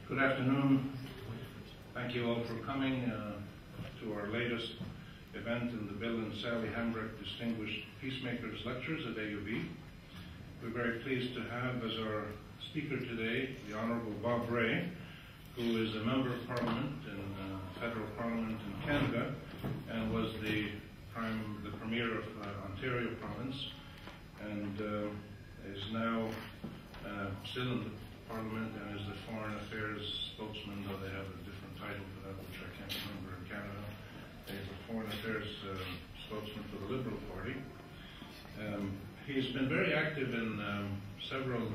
Good afternoon. Thank you all for coming to our latest event in the Bill and Sally Hambrecht Distinguished Peacemakers Lectures at AUB. We're very pleased to have as our speaker today the Honourable Rob Rae, who is a Member of Parliament in the Federal Parliament in Canada and was the Premier of Ontario Province, and is now still in the Parliament and is the Foreign Affairs spokesman, though they have a different title for that, which I can't remember in Canada. He's the Foreign Affairs spokesman for the Liberal Party. He's been very active in several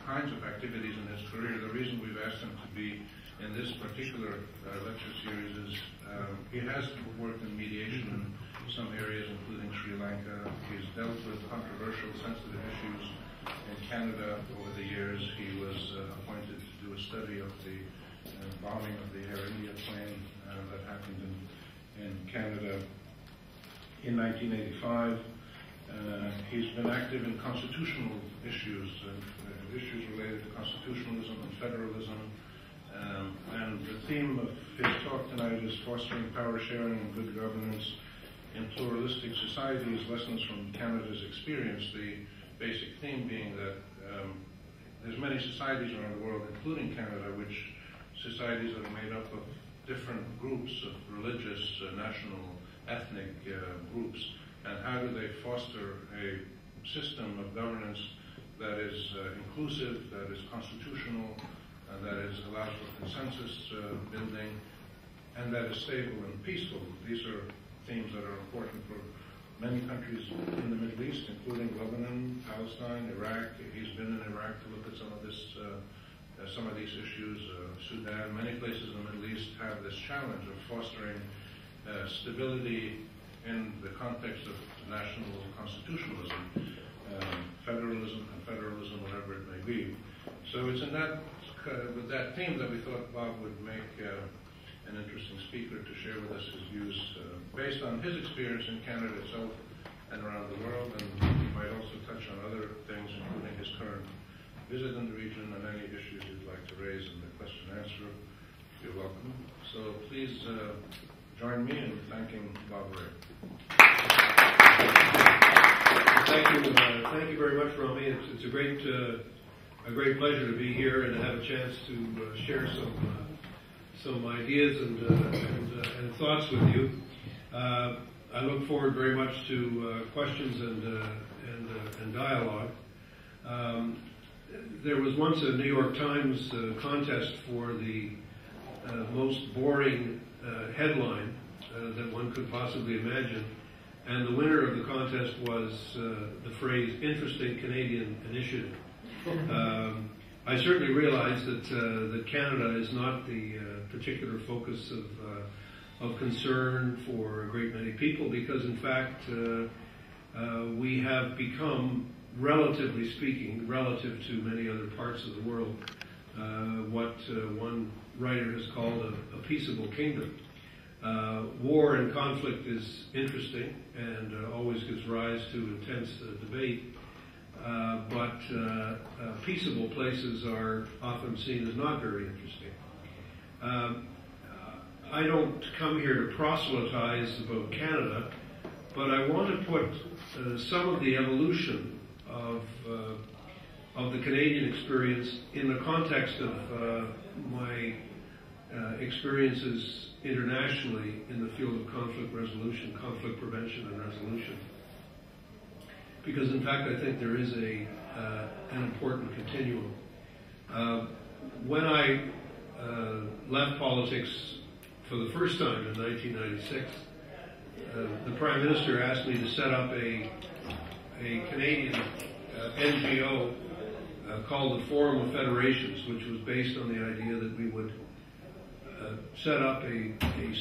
kinds of activities in his career. The reason we've asked him to be in this particular lecture series is he has worked in mediation in some areas, including Sri Lanka. He's dealt with controversial, sensitive issues in Canada over the years. He was appointed to do a study of the bombing of the Air India plane that happened in Canada in 1985. He's been active in constitutional issues, issues related to constitutionalism and federalism. And the theme of his talk tonight is fostering power sharing and good governance in pluralistic societies, lessons from Canada's experience. The basic theme being that there's many societies around the world, including Canada, which societies that are made up of different groups of religious, national, ethnic groups, and how do they foster a system of governance that is inclusive, that is constitutional, and that allows for consensus building, and that is stable and peaceful. These are themes that are important for many countries in the Middle East, including Lebanon, Palestine, Iraq. He's been in Iraq to look at some of these issues. Sudan, many places in the Middle East have this challenge of fostering stability in the context of national constitutionalism, federalism, confederalism, whatever it may be. So it's in that with that theme that we thought Bob would make an interesting speaker to share with us his views based on his experience in Canada itself and around the world, and he might also touch on other things, including his current visit in the region and any issues you'd like to raise in the question and answer. You're welcome. So please join me in thanking Bob Rae. Thank you very much, Romy. It's a great pleasure to be here and to have a chance to share some ideas and thoughts with you. I look forward very much to questions and dialogue. There was once a New York Times contest for the most boring headline that one could possibly imagine, and the winner of the contest was the phrase "Interesting Canadian Initiative." I certainly realize that Canada is not the particular focus of concern for a great many people, because in fact we have become, relatively speaking, relative to many other parts of the world, what one writer has called a peaceable kingdom. War and conflict is interesting and always gives rise to intense debate. But peaceable places are often seen as not very interesting. I don't come here to proselytize about Canada, but I want to put some of the evolution of the Canadian experience in the context of my experiences internationally in the field of conflict resolution, conflict prevention and resolution. Because in fact I think there is an important continuum. When I left politics for the first time in 1996, the Prime Minister asked me to set up a Canadian NGO called the Forum of Federations, which was based on the idea that we would set up a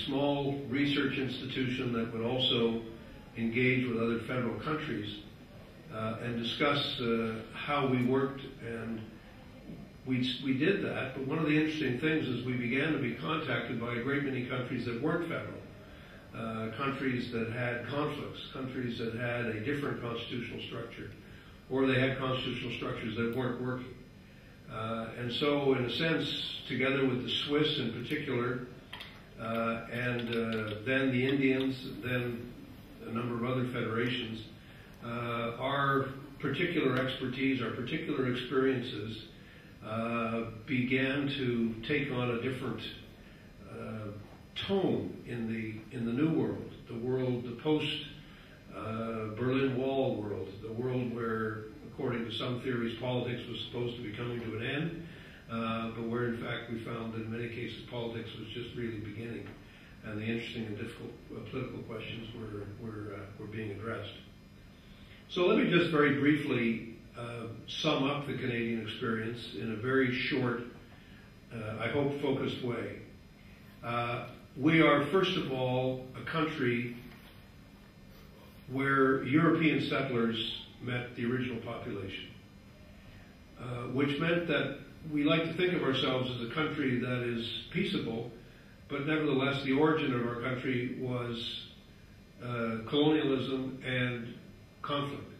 small research institution that would also engage with other federal countries and discuss how we worked, and we did that. But one of the interesting things is we began to be contacted by a great many countries that weren't federal, countries that had conflicts, countries that had a different constitutional structure, or they had constitutional structures that weren't working. And so, in a sense, together with the Swiss in particular, and then the Indians, then a number of other federations, our particular expertise, our particular experiences began to take on a different tone in the new world, the post Berlin Wall world, the world where, according to some theories, politics was supposed to be coming to an end, but where in fact we found that in many cases politics was just really beginning, and the interesting and difficult political questions were being addressed. So let me just very briefly sum up the Canadian experience in a very short, I hope focused way. We are, first of all, a country where European settlers met the original population, which meant that we like to think of ourselves as a country that is peaceable, but nevertheless the origin of our country was colonialism and conflict,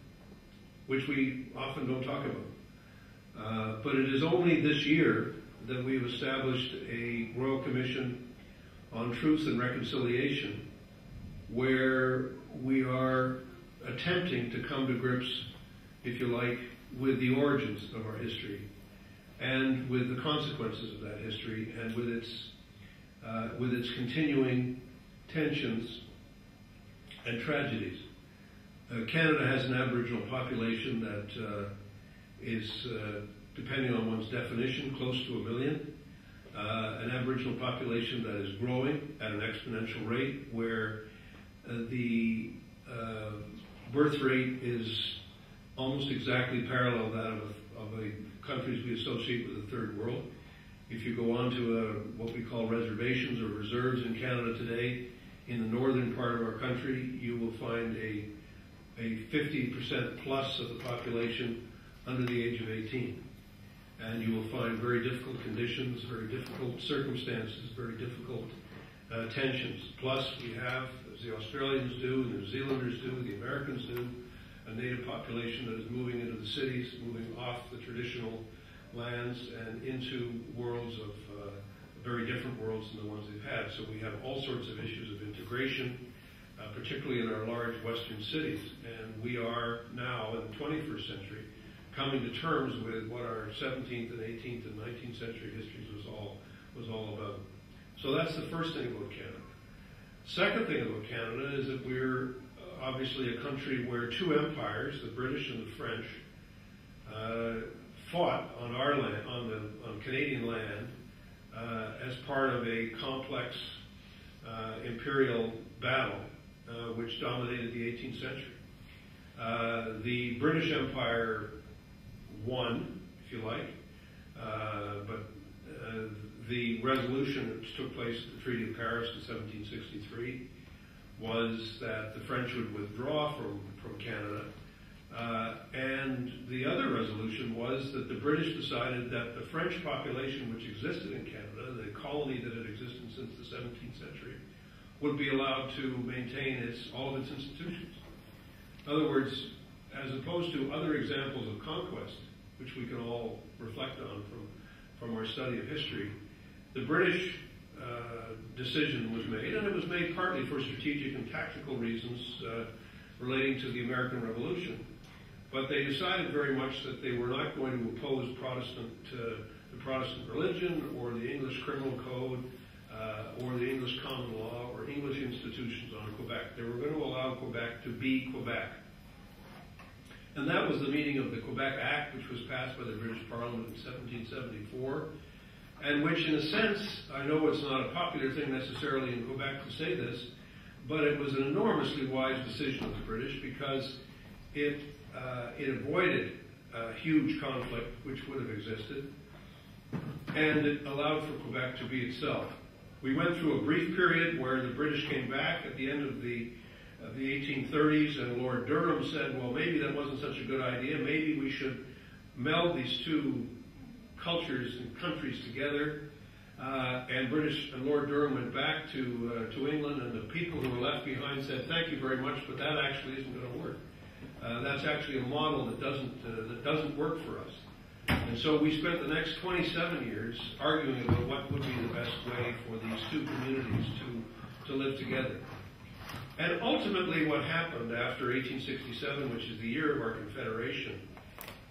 which we often don't talk about. But it is only this year that we've established a Royal Commission on Truth and Reconciliation, where we are attempting to come to grips, if you like, with the origins of our history and with the consequences of that history and with its continuing tensions and tragedies. Canada has an Aboriginal population that is, depending on one's definition, close to 1 million. An Aboriginal population that is growing at an exponential rate, where the birth rate is almost exactly parallel that of the countries we associate with the Third World. If you go on to what we call reservations or reserves in Canada today, in the northern part of our country, you will find a 50% plus of the population under the age of 18. And you will find very difficult conditions, very difficult circumstances, very difficult tensions. Plus, we have, as the Australians do, the New Zealanders do, the Americans do, a native population that is moving into the cities, moving off the traditional lands and into worlds of very different worlds than the ones they've had. So we have all sorts of issues of integration, particularly in our large western cities. And we are now, in the 21st century, coming to terms with what our 17th and 18th and 19th century histories was all about. So that's the first thing about Canada. Second thing about Canada is that we're obviously a country where two empires, the British and the French, fought on our land, on Canadian land, as part of a complex imperial battle which dominated the 18th century. The British Empire won, if you like, but the resolution which took place at the Treaty of Paris in 1763 was that the French would withdraw from Canada, and the other resolution was that the British decided that the French population which existed in Canada, the colony that had existed since the 17th century, would be allowed to maintain all of its institutions. In other words, as opposed to other examples of conquest, which we can all reflect on from our study of history, the British decision was made, and it was made partly for strategic and tactical reasons relating to the American Revolution. But they decided very much that they were not going to oppose the Protestant religion or the English criminal code or the English common law or English institutions on Quebec. They were going to allow Quebec to be Quebec. And that was the meaning of the Quebec Act, which was passed by the British Parliament in 1774, and which, in a sense, I know it's not a popular thing necessarily in Quebec to say this, but it was an enormously wise decision of the British because it avoided huge conflict which would have existed, and it allowed for Quebec to be itself. We went through a brief period where the British came back at the end of the 1830s, and Lord Durham said, well, maybe that wasn't such a good idea. Maybe we should meld these two cultures and countries together. And Lord Durham went back to England, and the people who were left behind said, thank you very much, but that actually isn't going to work. That's actually a model that doesn't work for us. And so we spent the next 27 years arguing about what would be the best way for these two communities to live together. And ultimately what happened after 1867, which is the year of our Confederation,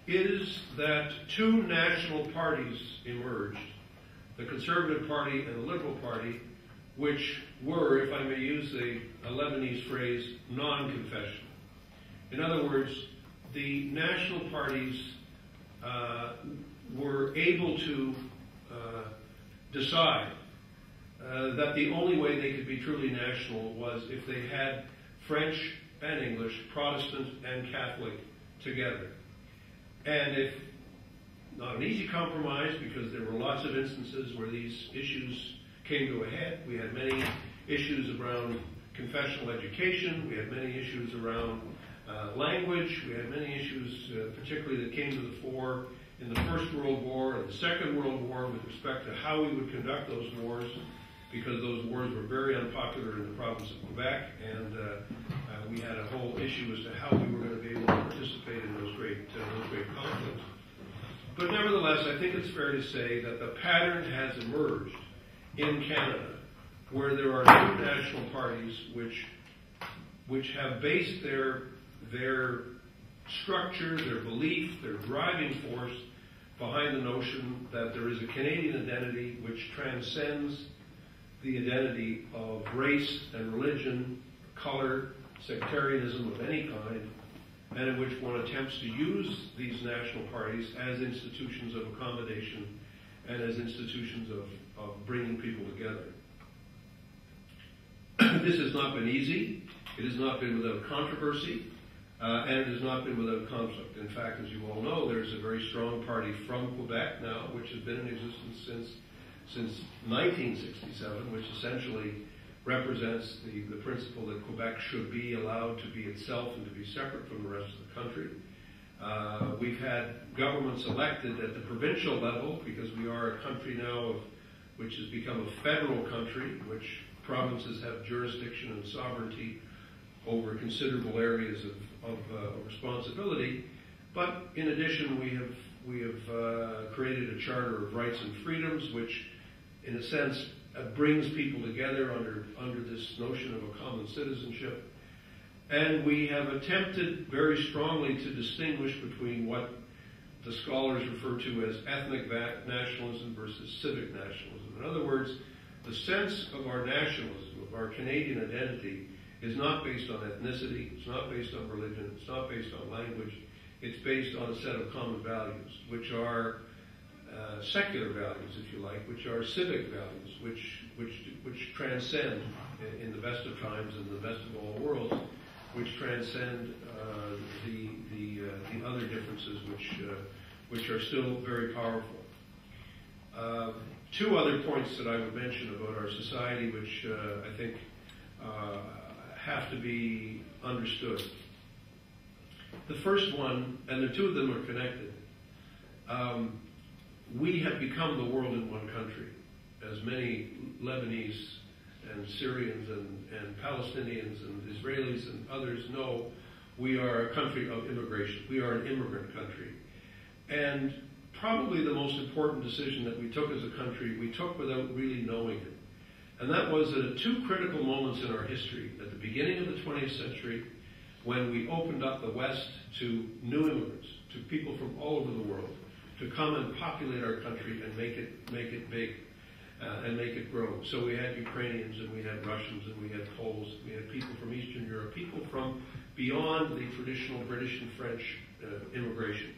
is that two national parties emerged, the Conservative Party and the Liberal Party, which were, if I may use a Lebanese phrase, non-confessional. In other words, the national parties were able to decide that the only way they could be truly national was if they had French and English, Protestant and Catholic together. And if, not an easy compromise, because there were lots of instances where these issues came to a head. We had many issues around confessional education, we had many issues around language, we had many issues particularly that came to the fore in the First World War and the Second World War with respect to how we would conduct those wars, because those wars were very unpopular in the province of Quebec, and we had a whole issue as to how we were going to be able to participate in those great conflicts. But nevertheless, I think it's fair to say that the pattern has emerged in Canada where there are two national parties which have based their structure, their belief, their driving force behind the notion that there is a Canadian identity which transcends the identity of race and religion, color, sectarianism of any kind, and in which one attempts to use these national parties as institutions of accommodation and as institutions of bringing people together. This has not been easy. It has not been without controversy, and it has not been without conflict. In fact, as you all know, there's a very strong party from Quebec now, which has been in existence since 1967, which essentially represents the principle that Quebec should be allowed to be itself and to be separate from the rest of the country. We've had governments elected at the provincial level, because we are a country now which has become a federal country, which provinces have jurisdiction and sovereignty over considerable areas of responsibility. But in addition, we have created a Charter of Rights and Freedoms, which, in a sense, brings people together under this notion of a common citizenship. And we have attempted very strongly to distinguish between what the scholars refer to as ethnic nationalism versus civic nationalism. In other words, the sense of our nationalism, of our Canadian identity, is not based on ethnicity, it's not based on religion, it's not based on language, it's based on a set of common values, which are secular values, if you like, which are civic values, which transcend, in the best of times and the best of all worlds, which transcend the other differences which are still very powerful. Two other points that I would mention about our society, which I think have to be understood. The first one, and the two of them are connected, we have become the world in one country. As many Lebanese and Syrians and Palestinians and Israelis and others know, we are a country of immigration. We are an immigrant country. And probably the most important decision that we took as a country, we took without really knowing it. And that was that at two critical moments in our history, at the beginning of the 20th century, when we opened up the West to new immigrants, to people from all over the world, to come and populate our country and make it big and make it grow. So we had Ukrainians and we had Russians and we had Poles, we had people from Eastern Europe, people from beyond the traditional British and French immigration,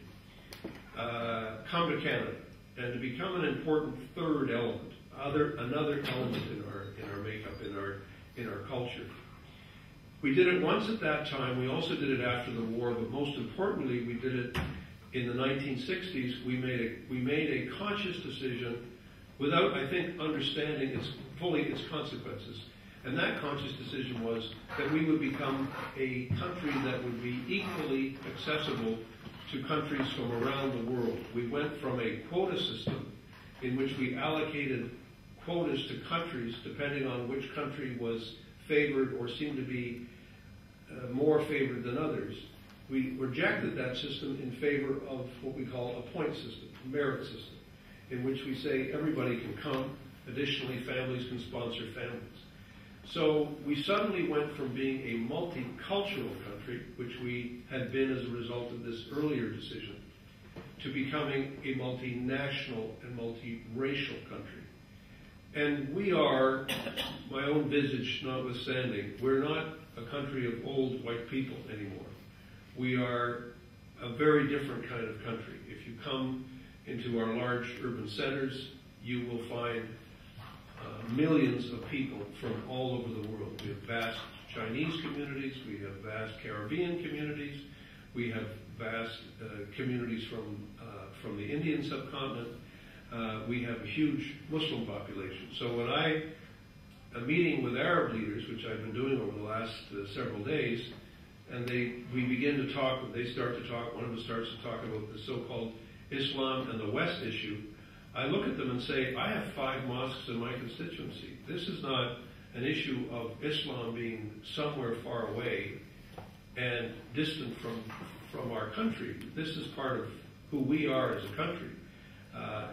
come to Canada, and to become an important third element, another element in our makeup, in our culture. We did it once at that time. We also did it after the war, but most importantly, we did it in the 1960s. We made a conscious decision without, I think, understanding fully its consequences. And that conscious decision was that we would become a country that would be equally accessible to countries from around the world. We went from a quota system in which we allocated quotas to countries depending on which country was favored or seemed to be more favored than others, We rejected that system in favor of what we call a point system, a merit system, in which we say everybody can come. Additionally, families can sponsor families. So we suddenly went from being a multicultural country, which we had been as a result of this earlier decision, to becoming a multinational and multiracial country. And we are, my own visage notwithstanding, we're not a country of old white people anymore. We are a very different kind of country. If you come into our large urban centers, you will find millions of people from all over the world. We have vast Chinese communities, we have vast Caribbean communities, we have vast communities from the Indian subcontinent. We have a huge Muslim population. So when I'm meeting with Arab leaders, which I've been doing over the last several days, and we begin to talk, they start to talk, one of them starts to talk about the so-called Islam and the West issue, I look at them and say, I have 5 mosques in my constituency. This is not an issue of Islam being somewhere far away and distant from our country. This is part of who we are as a country.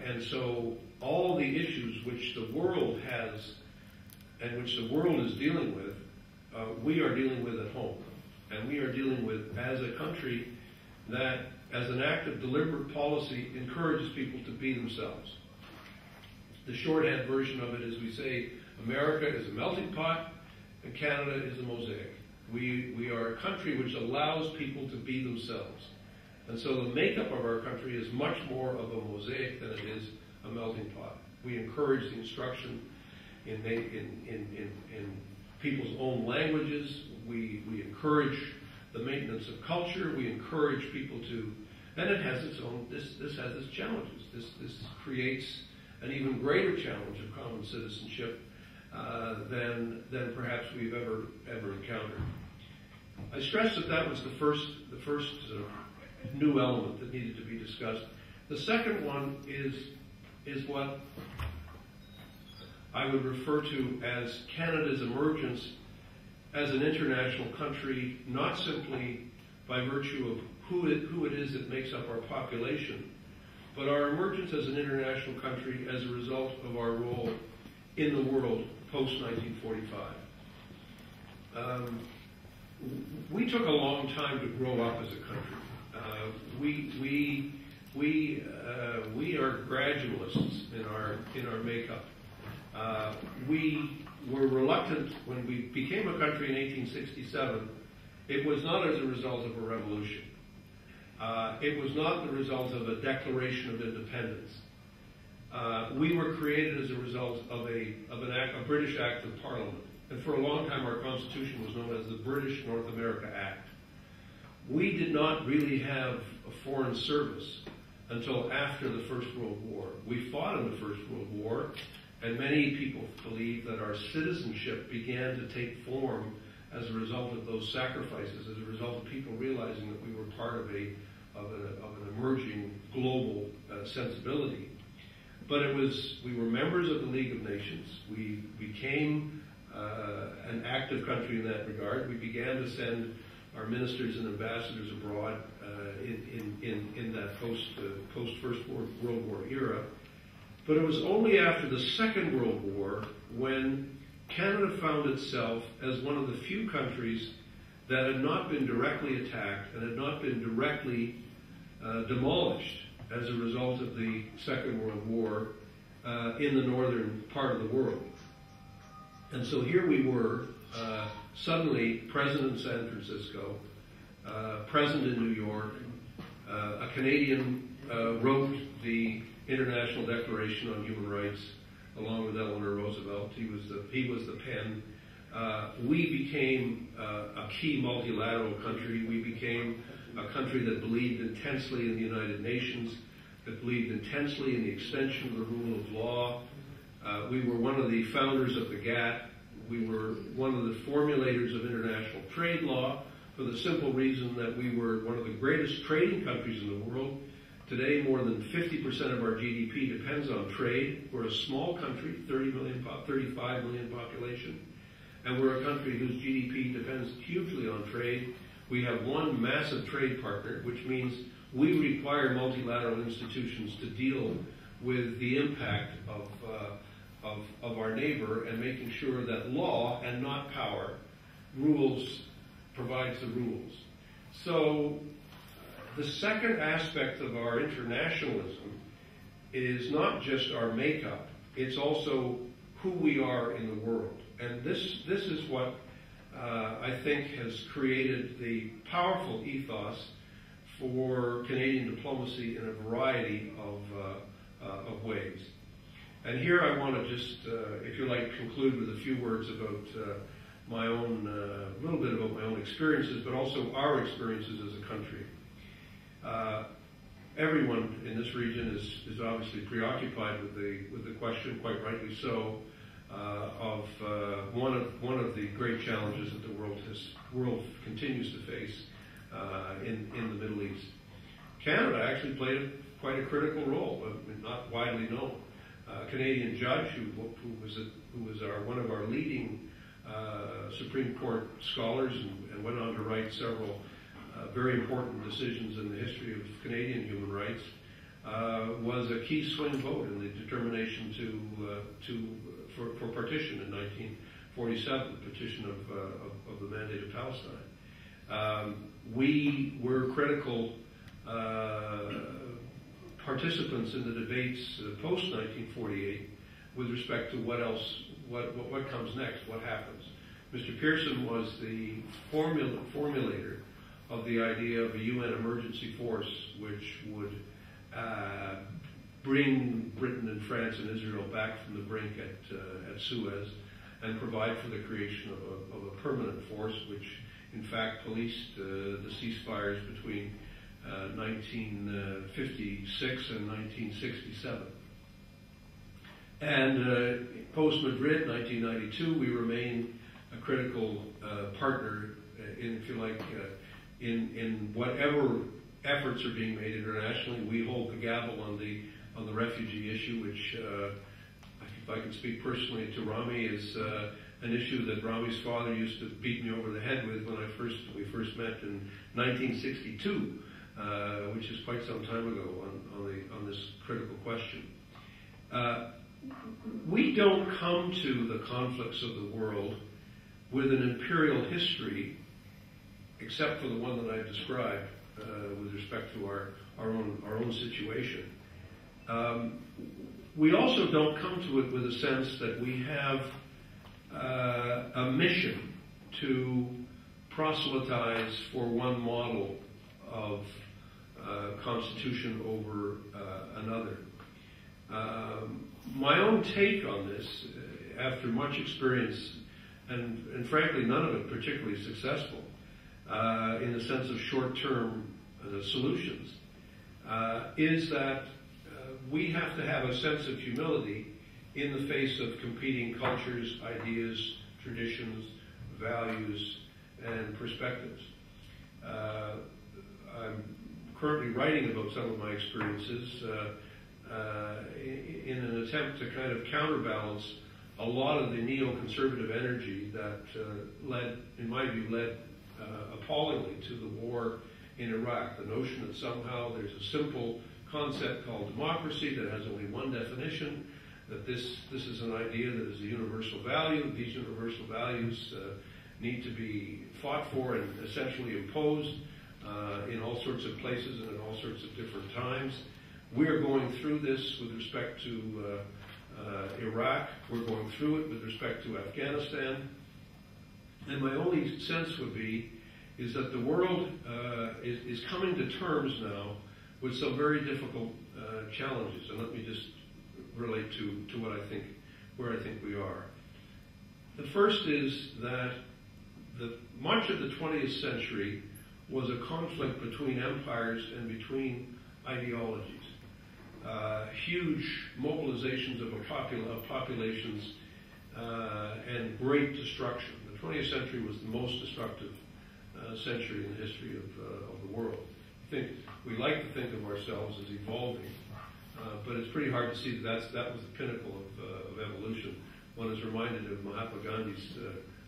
And so all the issues which the world has and which the world is dealing with, we are dealing with at home. And we are dealing with as a country that, as an act of deliberate policy, encourages people to be themselves. The shorthand version of it is we say America is a melting pot and Canada is a mosaic. We are a country which allows people to be themselves. And so the makeup of our country is much more of a mosaic than it is a melting pot. We encourage the instruction in people's own languages. We encourage the maintenance of culture. We encourage people to, and it has its own, this has its challenges. This creates an even greater challenge of common citizenship than perhaps we've ever encountered. I stress that was the first sort of new element that needed to be discussed. The second one is what I would refer to as Canada's emergence as an international country, not simply by virtue of who it is that makes up our population, but our emergence as an international country as a result of our role in the world post-1945. We took a long time to grow up as a country. We are gradualists in our makeup. We were reluctant when we became a country in 1867. It was not as a result of a revolution. It was not the result of a declaration of independence. We were created as a result of a British Act of Parliament. And for a long time, our Constitution was known as the British North America Act. We did not really have a foreign service until after the First World War. We fought in the First World War, and many people believe that our citizenship began to take form as a result of those sacrifices, as a result of people realizing that we were part of an emerging global sensibility. But we were members of the League of Nations. We became an active country in that regard. We began to send our ministers and ambassadors abroad in that post First World War era. But it was only after the Second World War when Canada found itself as one of the few countries that had not been directly attacked and had not been directly demolished as a result of the Second World War in the northern part of the world. And so here we were, suddenly present in San Francisco, present in New York. A Canadian wrote the International Declaration on Human Rights along with Eleanor Roosevelt. He was the pen. We became a key multilateral country. We became a country that believed intensely in the United Nations, that believed intensely in the extension of the rule of law. We were one of the founders of the GATT. We were one of the formulators of international trade law for the simple reason that we were one of the greatest trading countries in the world. Today, more than 50% of our GDP depends on trade. We're a small country, 35 million population, and we're a country whose GDP depends hugely on trade. We have one massive trade partner, which means we require multilateral institutions to deal with the impact of our neighbor and making sure that law and not power provides the rules. So the second aspect of our internationalism is not just our makeup, it's also who we are in the world. And this is what I think has created the powerful ethos for Canadian diplomacy in a variety of ways. And here I want to just, if you like, conclude with a few words about my own, a little bit about my own experiences, but also our experiences as a country. Everyone in this region is obviously preoccupied with the question, quite rightly so, of one of the great challenges that the world continues to face in the Middle East. Canada actually played quite a critical role, but not widely known. A Canadian judge who was one of our leading Supreme Court scholars and went on to write several very important decisions in the history of Canadian human rights, was a key swing vote in the determination for partition in 1947, the petition of the Mandate of Palestine. We were critical participants in the debates post 1948 with respect to what comes next, what happens. Mr. Pearson was the formulator of the idea of a UN emergency force which would bring Britain and France and Israel back from the brink at Suez and provide for the creation of a permanent force which in fact policed the ceasefires between 1956 and 1967. And post-Madrid, 1992, we remain a critical partner in, if you like, in whatever efforts are being made internationally. We hold the gavel on the refugee issue, which, if I can speak personally to Rami, is an issue that Rami's father used to beat me over the head with when we first met in 1962, which is quite some time ago on this critical question. We don't come to the conflicts of the world with an imperial history, except for the one that I've described with respect to our own situation. We also don't come to it with a sense that we have a mission to proselytize for one model of constitution over another. My own take on this, after much experience, and frankly none of it particularly successful, in the sense of short-term solutions, is that we have to have a sense of humility in the face of competing cultures, ideas, traditions, values, and perspectives. I'm currently writing about some of my experiences in an attempt to kind of counterbalance a lot of the neoconservative energy that in my view, led appallingly to the war in Iraq. The notion that somehow there's a simple concept called democracy that has only one definition, that this is an idea that is a universal value. These universal values need to be fought for and essentially imposed in all sorts of places and in all sorts of different times. We're going through this with respect to Iraq. We're going through it with respect to Afghanistan. And my only sense would be is that the world is coming to terms now with some very difficult challenges. And let me just relate to where I think we are. The first is that much of the 20th century was a conflict between empires and between ideologies. Huge mobilizations of populations and great destruction. The 20th century was the most destructive century in the history of the world. We like to think of ourselves as evolving, but it's pretty hard to see that was the pinnacle of evolution. One is reminded of Mahatma Gandhi's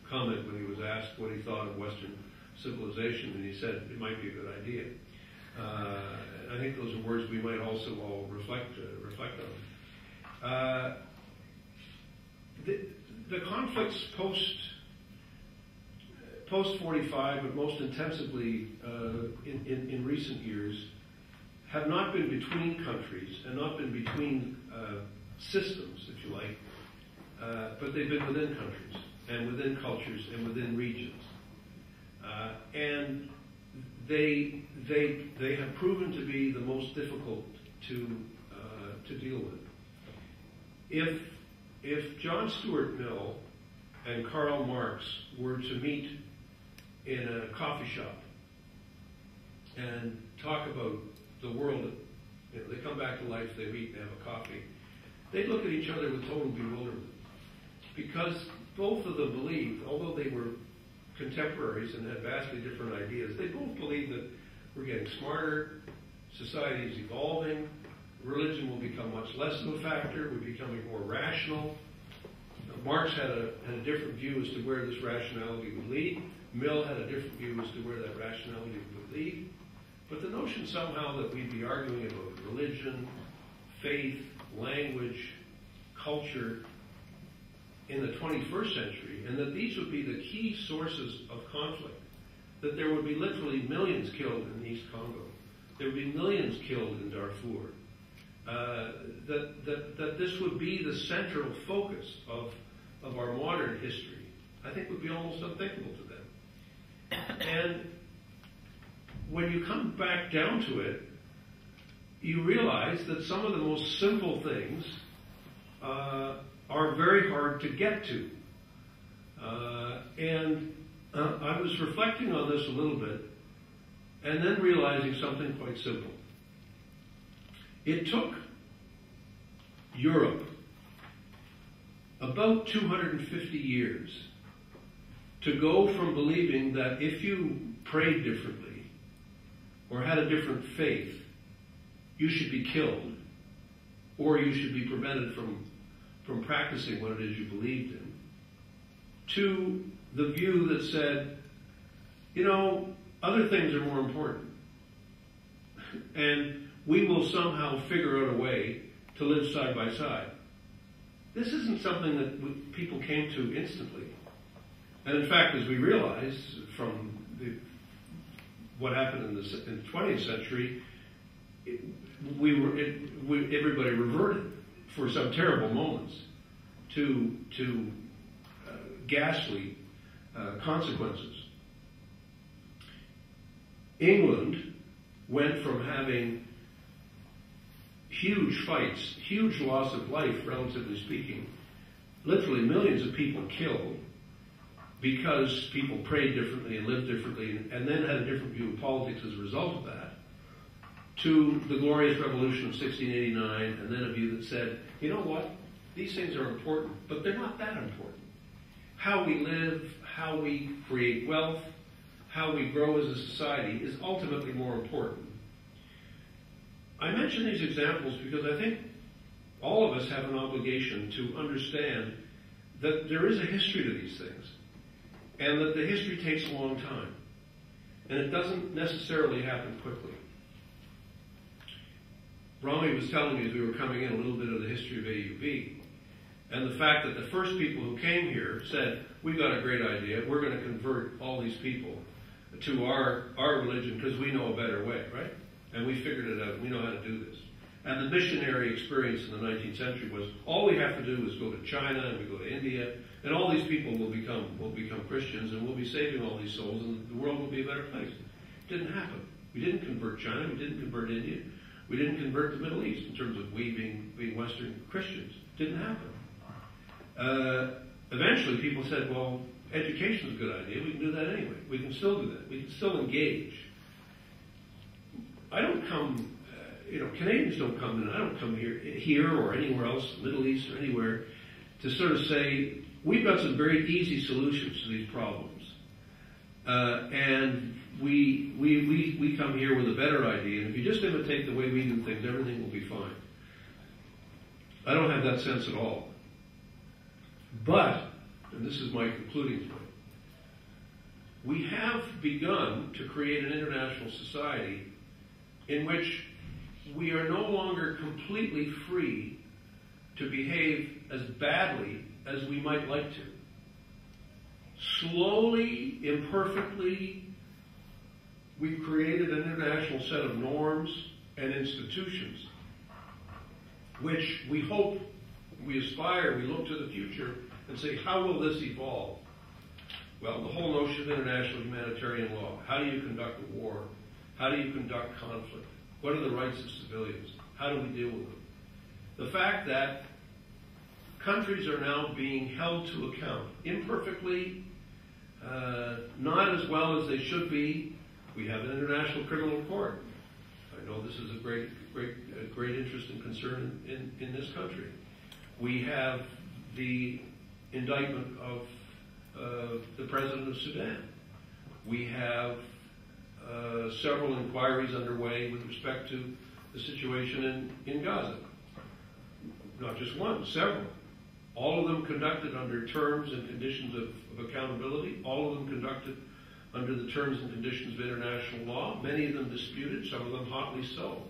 comment when he was asked what he thought of Western civilization, and he said it might be a good idea. I think those are words we might also all reflect on. The conflicts post 45, but most intensively in recent years, have not been between countries and not been between systems, if you like, but they've been within countries and within cultures and within regions, and they have proven to be the most difficult to deal with. If John Stuart Mill and Karl Marx were to meet in a coffee shop and talk about the world, they come back to life, they meet, they have a coffee, they'd look at each other with total bewilderment. Because both of them believed, although they were contemporaries and had vastly different ideas, they both believed that we're getting smarter, society is evolving, religion will become much less of a factor, we're becoming more rational. Marx had a different view as to where this rationality would lead. Mill had a different view as to where that rationality would lead. But the notion somehow that we'd be arguing about religion, faith, language, culture in the 21st century, and that these would be the key sources of conflict, that there would be literally millions killed in East Congo, there would be millions killed in Darfur, that this would be the central focus of our modern history, I think would be almost unthinkable to them. And when you come back down to it, you realize that some of the most simple things are very hard to get to. I was reflecting on this a little bit, and then realizing something quite simple. It took Europe about 250 years to go from believing that if you prayed differently or had a different faith, you should be killed, or you should be prevented from practicing what it is you believed in, to the view that said, other things are more important. And we will somehow figure out a way to live side by side. This isn't something that people came to instantly. And in fact, as we realize from what happened in the 20th century, everybody reverted for some terrible moments to ghastly consequences. England went from having huge fights, huge loss of life, relatively speaking, literally millions of people killed because people prayed differently and lived differently and then had a different view of politics as a result of that, to the glorious revolution of 1689, and then a view that said, you know what, these things are important, but they're not that important. How we live, how we create wealth, how we grow as a society is ultimately more important. I mention these examples because I think all of us have an obligation to understand that there is a history to these things, and that the history takes a long time, and it doesn't necessarily happen quickly. Rami was telling me as we were coming in a little bit of the history of AUB, and the fact that the first people who came here said, we've got a great idea, we're going to convert all these people to our religion because we know a better way, right? And we figured it out, we know how to do this. And the missionary experience in the 19th century was, all we have to do is go to China and we go to India, and all these people will become Christians, and we'll be saving all these souls, and the world will be a better place. It didn't happen. We didn't convert China, we didn't convert India, we didn't convert the Middle East in terms of we being Western Christians. It didn't happen. Eventually people said, well, education is a good idea, we can do that anyway. We can still do that. We can still engage. I don't come, Canadians don't come in, I don't come here or anywhere else, the Middle East or anywhere, to sort of say, we've got some very easy solutions to these problems. And we come here with a better idea, and if you just imitate the way we do things, everything will be fine. I don't have that sense at all. But, and this is my concluding point, we have begun to create an international society in which we are no longer completely free to behave as badly as we might like to. Slowly, imperfectly, we've created an international set of norms and institutions which we hope, we aspire, we look to the future and say, how will this evolve? Well, the whole notion of international humanitarian law. How do you conduct a war? How do you conduct conflict? What are the rights of civilians? How do we deal with them? The fact that countries are now being held to account, imperfectly, not as well as they should be. We have an international criminal court. I know this is a great interest and concern in this country. We have the indictment of the president of Sudan. We have several inquiries underway with respect to the situation in Gaza. Not just one, several. All of them conducted under terms and conditions of accountability. All of them conducted under the terms and conditions of international law. Many of them disputed, some of them hotly so.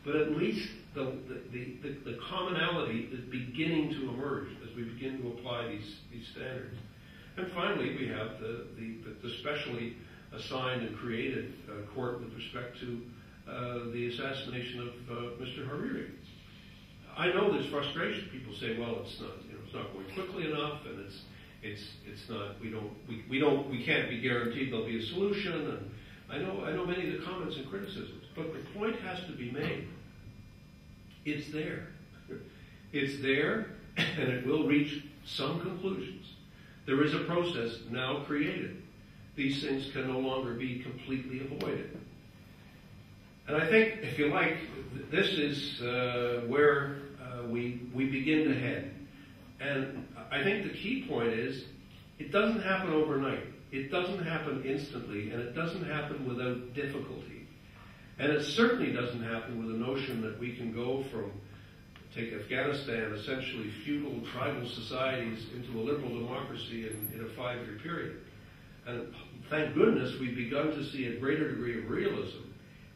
But at least the commonality is beginning to emerge as we begin to apply these standards. And finally, we have the specially assigned and created court with respect to the assassination of Mr. Hariri. I know there's frustration. People say, well, it's not going quickly enough, and it's not. We can't be guaranteed there'll be a solution. And I know many of the comments and criticisms, but the point has to be made. It's there. It's there, and it will reach some conclusions. There is a process now created. These things can no longer be completely avoided. And I think, if you like, this is where we begin to head. And I think the key point is, it doesn't happen overnight. It doesn't happen instantly, and it doesn't happen without difficulty. And it certainly doesn't happen with the notion that we can go from, take Afghanistan, essentially feudal tribal societies, into a liberal democracy in a 5-year period. And thank goodness we've begun to see a greater degree of realism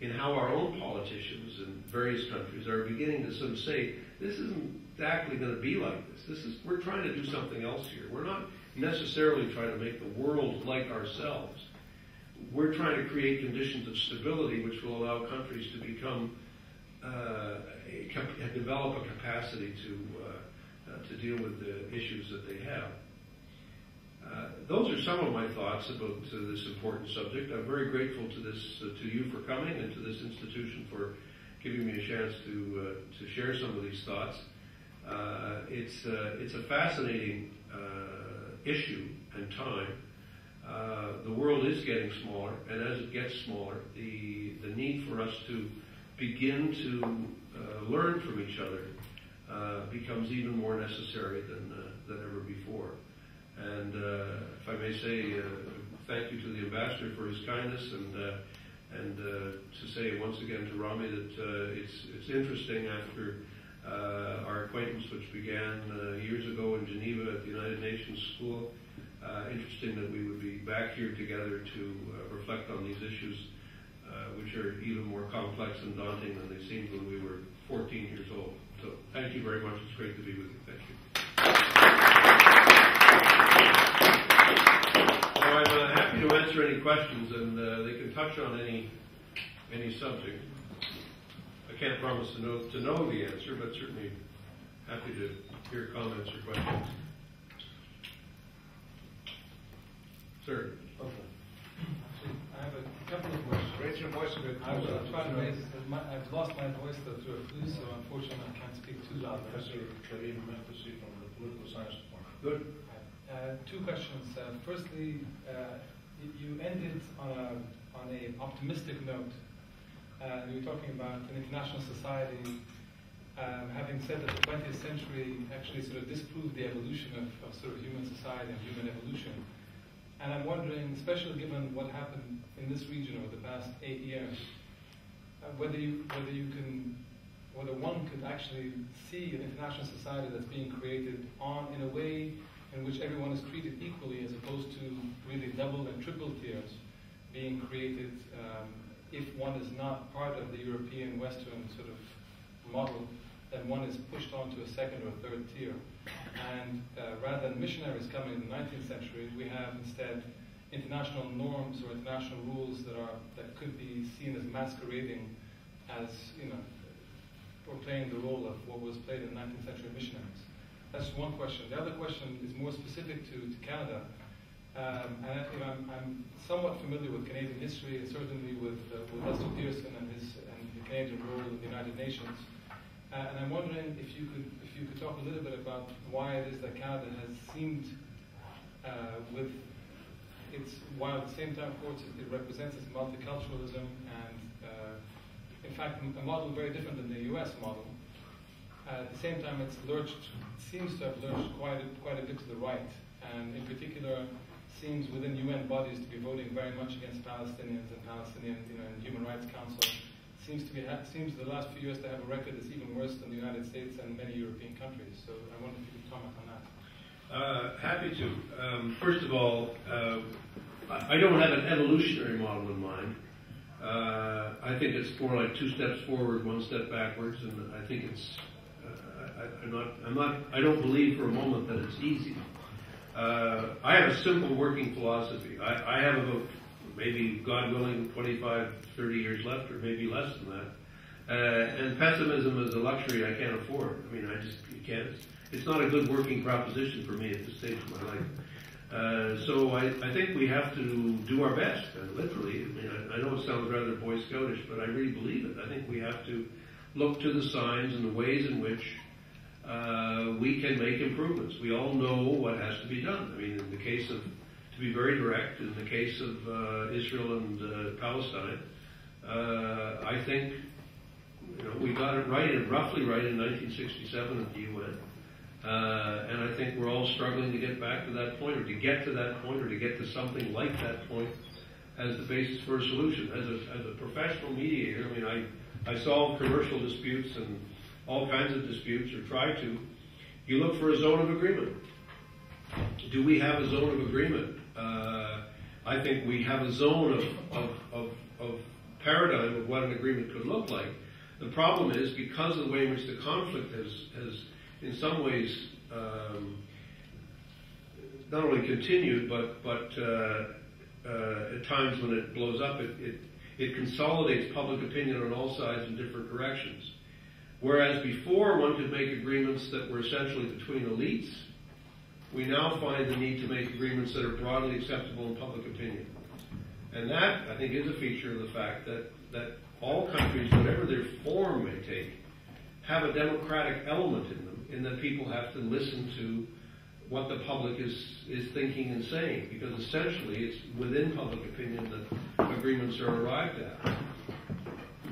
in how our own politicians in various countries are beginning to sort of say, this isn't exactly going to be like this. We're trying to do something else here. We're not necessarily trying to make the world like ourselves. We're trying to create conditions of stability which will allow countries to become, develop a capacity to deal with the issues that they have. Those are some of my thoughts about this important subject. I'm very grateful to you for coming, and to this institution for giving me a chance to share some of these thoughts. It's a fascinating issue and time. The world is getting smaller, and as it gets smaller, the need for us to begin to learn from each other becomes even more necessary than ever before. And if I may say, thank you to the ambassador for his kindness, and to say once again to Rami that it's interesting after our acquaintance, which began years ago in Geneva at the United Nations School. Interesting that we would be back here together to reflect on these issues, which are even more complex and daunting than they seemed when we were 14 years old. So thank you very much. It's great to be with you. Thank you. Now, I'm happy to answer any questions, and they can touch on any subject. I can't promise to know the answer, but certainly happy to hear comments or questions. Sir. Okay. I have a couple of questions. Raise your voice a bit. I've lost my voice through a flu, so unfortunately I can't speak too loud. Professor Karim Mehtassi from the Political Science Department. Good. Two questions. Firstly, you ended on an optimistic note. You were talking about an international society, having said that the 20th century actually sort of disproved the evolution of sort of human society and human evolution. And I'm wondering, especially given what happened in this region over the past 8 years, whether one could actually see an international society that's being created in a way in which everyone is treated equally, as opposed to really double and triple tiers being created if one is not part of the European Western sort of model, then one is pushed onto a second or third tier. And rather than missionaries coming in the 19th century, we have instead international norms or international rules that could be seen as masquerading as, or playing the role of what was played in 19th century missionaries. That's one question. The other question is more specific to Canada. And I'm somewhat familiar with Canadian history, and certainly with Lester Pearson and the Canadian role in the United Nations. And I'm wondering if you could talk a little bit about why it is that Canada has seemed, while at the same time, of course, it represents its multiculturalism and, in fact, a model very different than the U.S. model. At the same time, it seems to have lurched quite a bit to the right, and in particular, seems within UN bodies to be voting very much against Palestinians and Palestinian, in Human Rights Council. Seems the last few years to have a record that's even worse than the United States and many European countries. So I wonder if you could comment on that. Happy to. First of all, I don't have an evolutionary model in mind. I think it's more like 2 steps forward, 1 step backwards, and I think it's. I don't believe for a moment that it's easy. I have a simple working philosophy. I have about, maybe, God willing, 25, 30 years left, or maybe less than that. And pessimism is a luxury I can't afford. I mean, you can't. It's not a good working proposition for me at this stage of my life. So I think we have to do our best, literally. I mean, I know it sounds rather Boy Scoutish, but I really believe it. I think we have to look to the signs and the ways in which we can make improvements. We all know what has to be done. I mean, in the case of, to be very direct, in the case of Israel and Palestine, I think we got it right, roughly right, in 1967 at the UN. And I think we're all struggling to get back to that point, or to get to that point, or to get to something like that point as the basis for a solution. As a professional mediator, I mean, I solve commercial disputes and all kinds of disputes, or try to. You look for a zone of agreement. Do we have a zone of agreement? I think we have a zone of paradigm of what an agreement could look like. The problem is, because of the way in which the conflict has in some ways not only continued, but at times when it blows up, it consolidates public opinion on all sides in different directions. Whereas before one could make agreements that were essentially between elites, we now find the need to make agreements that are broadly acceptable in public opinion. And that, I think, is a feature of the fact that all countries, whatever their form may take, have a democratic element in them, in that people have to listen to what the public is thinking and saying, because essentially it's within public opinion that agreements are arrived at.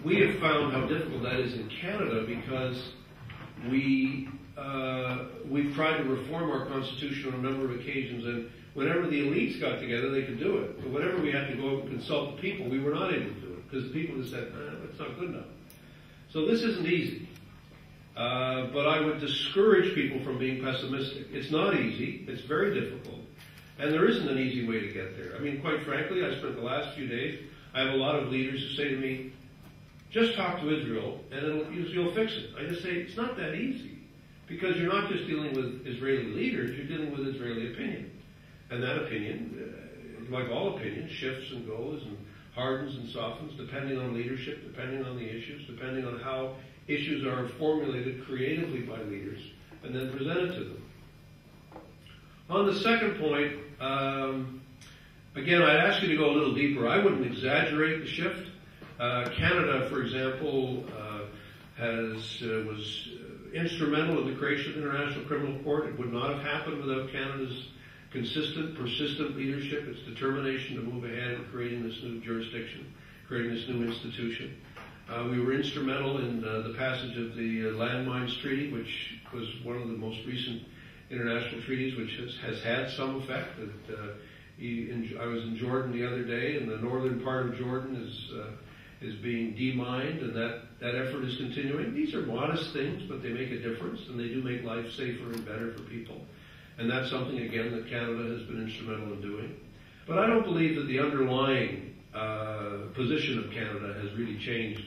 We have found how difficult that is in Canada because we've tried to reform our constitution on a number of occasions, and whenever the elites got together, they could do it. But whenever we had to go and consult the people, we were not able to do it, because the people just said, it's not good enough. So this isn't easy. But I would discourage people from being pessimistic. It's not easy. It's very difficult. And there isn't an easy way to get there. I mean, quite frankly, I spent the last few days, I have a lot of leaders who say to me, just talk to Israel and you'll fix it. I just say, it's not that easy. Because you're not just dealing with Israeli leaders, you're dealing with Israeli opinion. And that opinion, like all opinions, shifts and goes and hardens and softens depending on leadership, depending on the issues, depending on how issues are formulated creatively by leaders and then presented to them. On the second point, again, I'd ask you to go a little deeper. I wouldn't exaggerate the shift. Canada, for example, was instrumental in the creation of the International Criminal Court. It would not have happened without Canada's consistent, persistent leadership, its determination to move ahead in creating this new jurisdiction, creating this new institution. We were instrumental in the passage of the Landmines Treaty, which was one of the most recent international treaties which has had some effect. I was in Jordan the other day, and the northern part of Jordan is being demined, and that effort is continuing. These are modest things, but they make a difference, and they do make life safer and better for people. And that's something, again, that Canada has been instrumental in doing. But I don't believe that the underlying position of Canada has really changed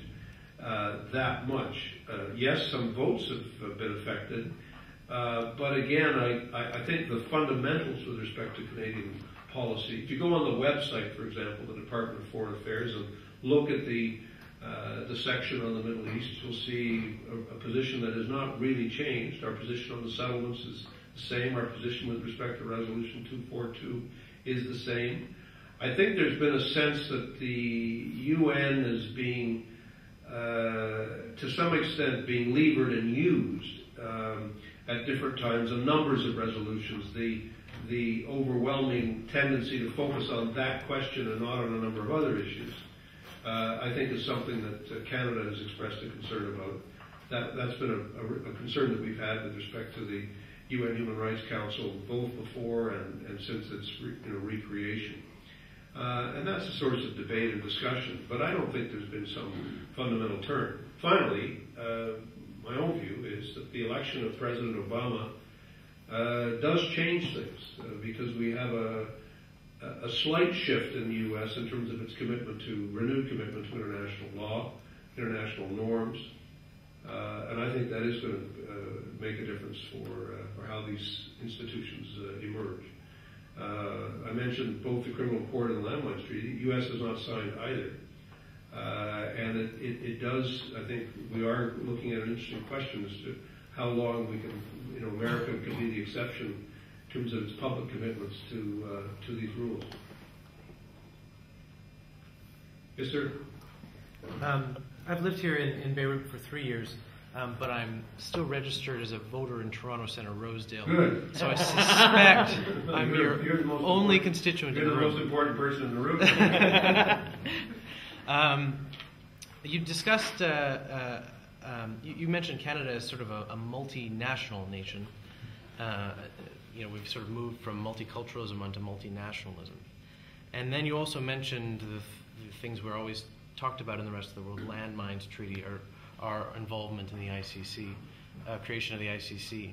that much. Yes, some votes have been affected, but again, I think the fundamentals with respect to Canadian policy, if you go on the website, for example, the Department of Foreign Affairs, and look at the section on the Middle East, you'll see a position that has not really changed. Our position on the settlements is the same. Our position with respect to Resolution 242 is the same. I think there's been a sense that the UN is being, to some extent, being levered and used at different times on numbers of resolutions. The overwhelming tendency to focus on that question and not on a number of other issues, I think is something that Canada has expressed a concern about. That's been a concern that we've had with respect to the UN Human Rights Council, both before and since its recreation. And that's a source of debate and discussion, but I don't think there's been some fundamental turn. Finally, my own view is that the election of President Obama does change things because we have a slight shift in the U.S. in terms of its renewed commitment to international law, international norms, and I think that is going to make a difference for how these institutions emerge. I mentioned both the Criminal Court and the Landmines Treaty. The U.S. has not signed either. And it does, I think, we are looking at an interesting question as to how long we can, America can be the exception in terms of its public commitments to these rules. Yes, sir? I've lived here in Beirut for 3 years, but I'm still registered as a voter in Toronto Centre, Rosedale. Good. So I suspect I'm you're the most only constituent in the room. You're the most important person in the room. You discussed, you mentioned Canada as sort of a multinational nation. We've sort of moved from multiculturalism onto multinationalism. And then you also mentioned the things we're always talked about in the rest of the world, Landmines Treaty, or our involvement in the ICC, creation of the ICC.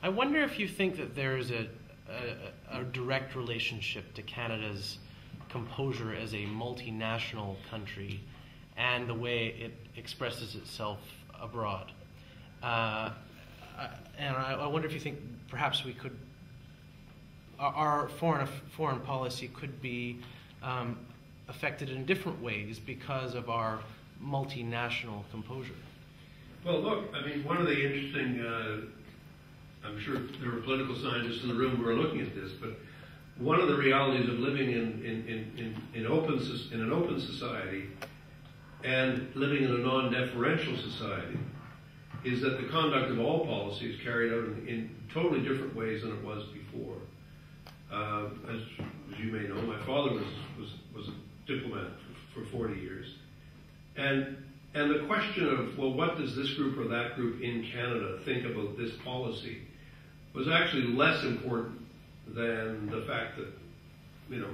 I wonder if you think that there is a direct relationship to Canada's composure as a multinational country and the way it expresses itself abroad. And I wonder if you think perhaps we could, our foreign policy could be affected in different ways because of our multinational composure. Well, look, I mean, one of the interesting, I'm sure there are political scientists in the room who are looking at this, but one of the realities of living in an open society and living in a non-deferential society is that the conduct of all policy is carried out in totally different ways than it was before. As you may know, my father was a diplomat for 40 years. And the question of, well, what does this group or that group in Canada think about this policy was actually less important than the fact that,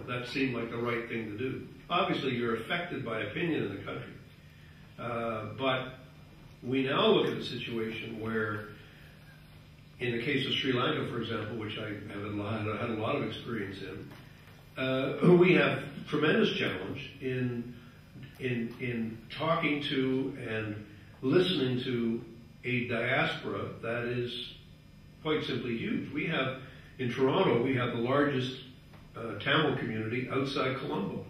that seemed like the right thing to do. Obviously, you're affected by opinion in the country. But we now look at a situation where, in the case of Sri Lanka, for example, which I have had a lot of experience in, we have tremendous challenge in talking to and listening to a diaspora that is quite simply huge. We have, in Toronto, we have the largest Tamil community outside Colombo.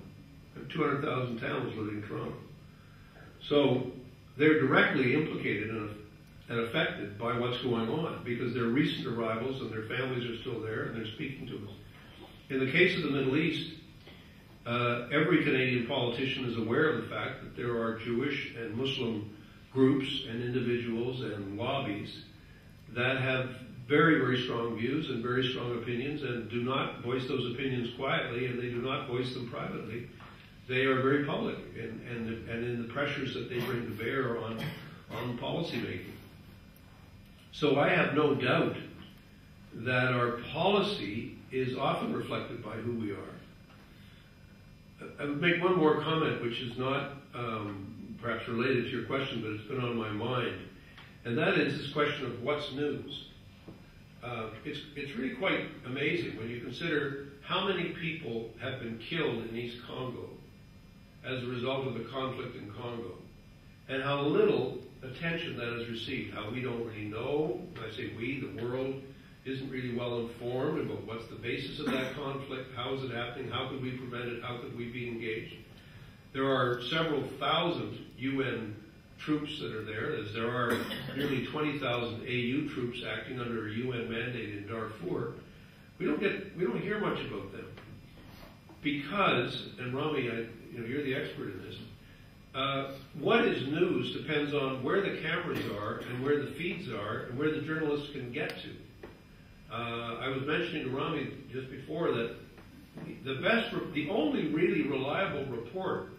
200,000 Tamils living in Toronto. So they're directly implicated and affected by what's going on because they're recent arrivals and their families are still there and they're speaking to us. In the case of the Middle East, every Canadian politician is aware of the fact that there are Jewish and Muslim groups and individuals and lobbies that have very, very strong views and very strong opinions and do not voice those opinions quietly and they do not voice them privately. They are very public and in the pressures that they bring to bear on policy making. So I have no doubt that our policy is often reflected by who we are. I would make one more comment, which is not perhaps related to your question, but it's been on my mind, and that is this question of what's news. it's really quite amazing when you consider how many people have been killed in East Congo as a result of the conflict in Congo, and how little attention that has received, how we don't really know. When I say we, the world isn't really well informed about what's the basis of that conflict, how is it happening, how could we prevent it, how could we be engaged. There are several thousand UN troops that are there, as there are nearly 20,000 AU troops acting under a UN mandate in Darfur. We don't hear much about them because, and Rami, you're the expert in this. What is news depends on where the cameras are and where the feeds are and where the journalists can get to. I was mentioning to Rami just before that the only really reliable report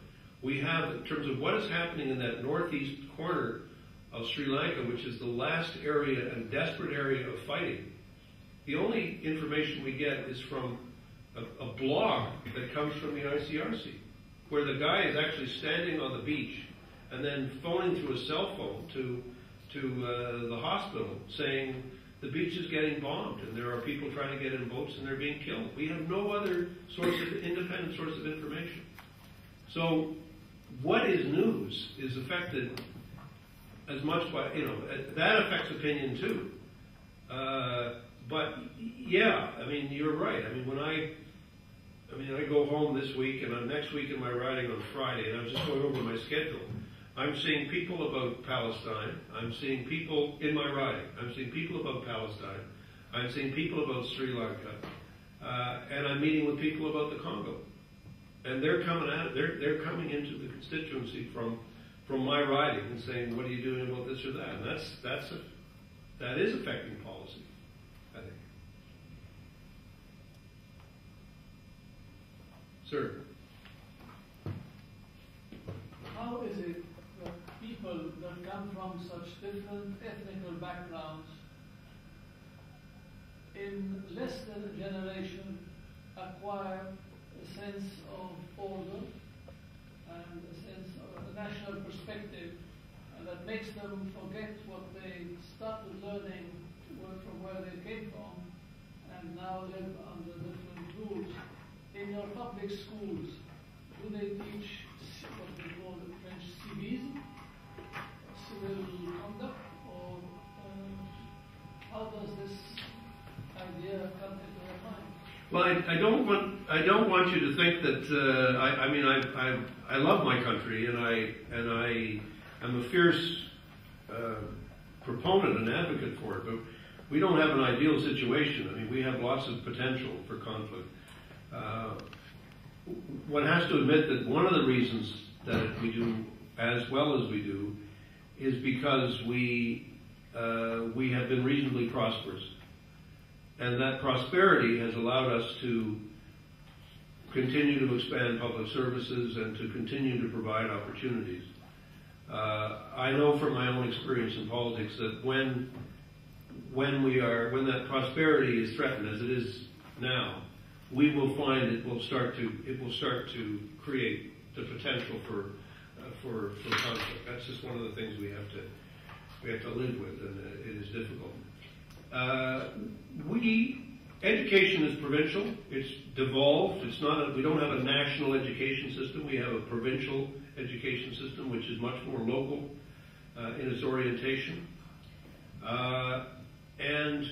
we have in terms of what is happening in that northeast corner of Sri Lanka, which is the last area and desperate area of fighting, the only information we get is from a blog that comes from the ICRC, where the guy is actually standing on the beach and then phoning through a cell phone to the hospital saying the beach is getting bombed and there are people trying to get in boats and they're being killed. We have no other independent source of information. So what is news is affected as much by, that affects opinion too. But yeah, you're right. When I go home this week and I'm next week in my riding on Friday and I'm just going over my schedule, I'm seeing people about Palestine. I'm seeing people in my riding. I'm seeing people about Palestine. I'm seeing people about Sri Lanka. And I'm meeting with people about the Congo. And they're they're coming into the constituency from my riding and saying, what are you doing about this or that? And that is affecting policy, I think. Sir. How is it that people that come from such different ethnical backgrounds in less than a generation acquire a sense of order and a sense of a national perspective, and that makes them forget what they started learning from where they came from and now live under different rules? In your public schools, do they teach what we call in French civisme, civil conduct, or how does this idea come into your mind? Well, I don't want you to think that I love my country and I am a fierce proponent and advocate for it, but we don't have an ideal situation. We have lots of potential for conflict. One has to admit that one of the reasons that we do as well as we do is because we have been reasonably prosperous. And that prosperity has allowed us to continue to expand public services and to continue to provide opportunities. I know from my own experience in politics that when that prosperity is threatened, as it is now, we will find it will start to create the potential for conflict. That's just one of the things we have to live with, and it is difficult. Education is provincial. It's devolved. We don't have a national education system. We have a provincial education system, which is much more local in its orientation. And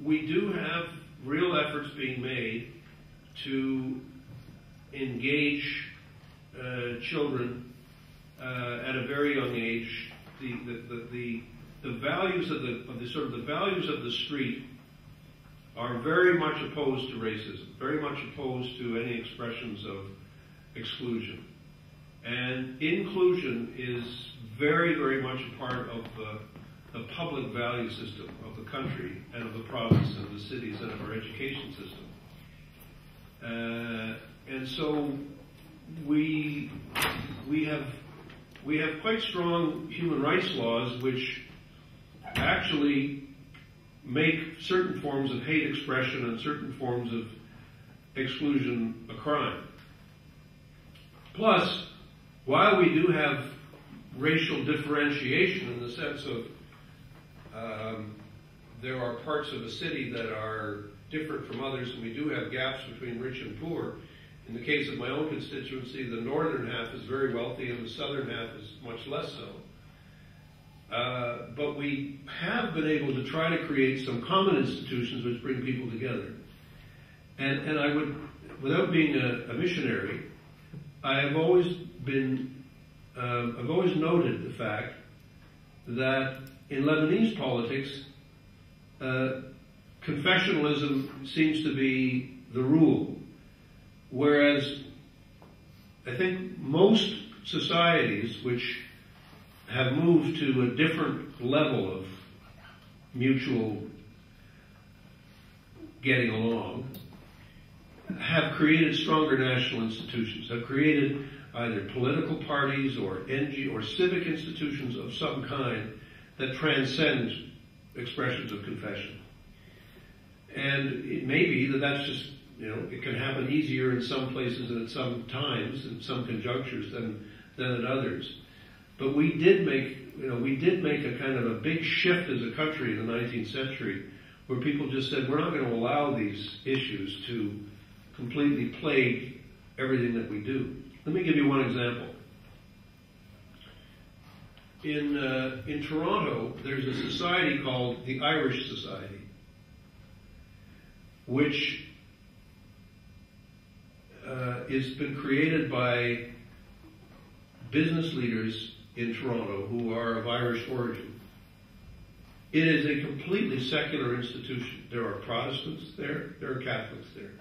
we do have real efforts being made to engage children at a very young age. The values of the values of the street are very much opposed to racism, very much opposed to any expressions of exclusion. And inclusion is very, very much a part of the public value system of the country and of the province and the cities and of our education system. And so we have quite strong human rights laws which actually make certain forms of hate expression and certain forms of exclusion a crime. Plus, while we do have racial differentiation in the sense of there are parts of a city that are different from others, and we do have gaps between rich and poor. In the case of my own constituency, the northern half is very wealthy and the southern half is much less so. But we have been able to try to create some common institutions which bring people together. And I would, without being a missionary, I've always noted the fact that in Lebanese politics, confessionalism seems to be the rule, whereas I think most societies which have moved to a different level of mutual getting along have created stronger national institutions, have created either political parties or NGO or civic institutions of some kind that transcend expressions of confession. And it may be that that's just, it can happen easier in some places and at some times, in some conjunctures than at others. But we did make a kind of a big shift as a country in the 19th century where people just said, we're not going to allow these issues to completely plague everything that we do. Let me give you one example. In Toronto, there's a society called the Irish Society, which has been created by business leaders in Toronto who are of Irish origin. It is a completely secular institution. There are Protestants there, there are Catholics there,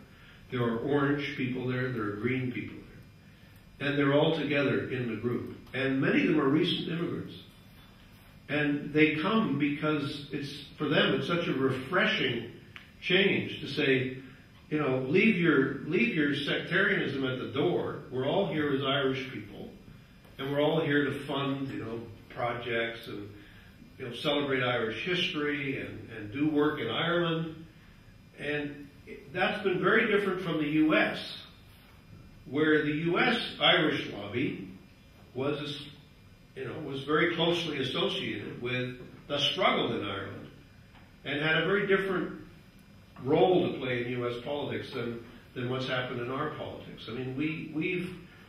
there are orange people there, there are green people there. And they're all together in the group. And many of them are recent immigrants. And they come because for them it's such a refreshing change to say, leave your sectarianism at the door. We're all here as Irish people, and we're all here to fund, projects and, celebrate Irish history and do work in Ireland. And that's been very different from the U.S., where the U.S. Irish lobby was very closely associated with the struggle in Ireland and had a very different role to play in U.S. politics than what's happened in our politics. I mean,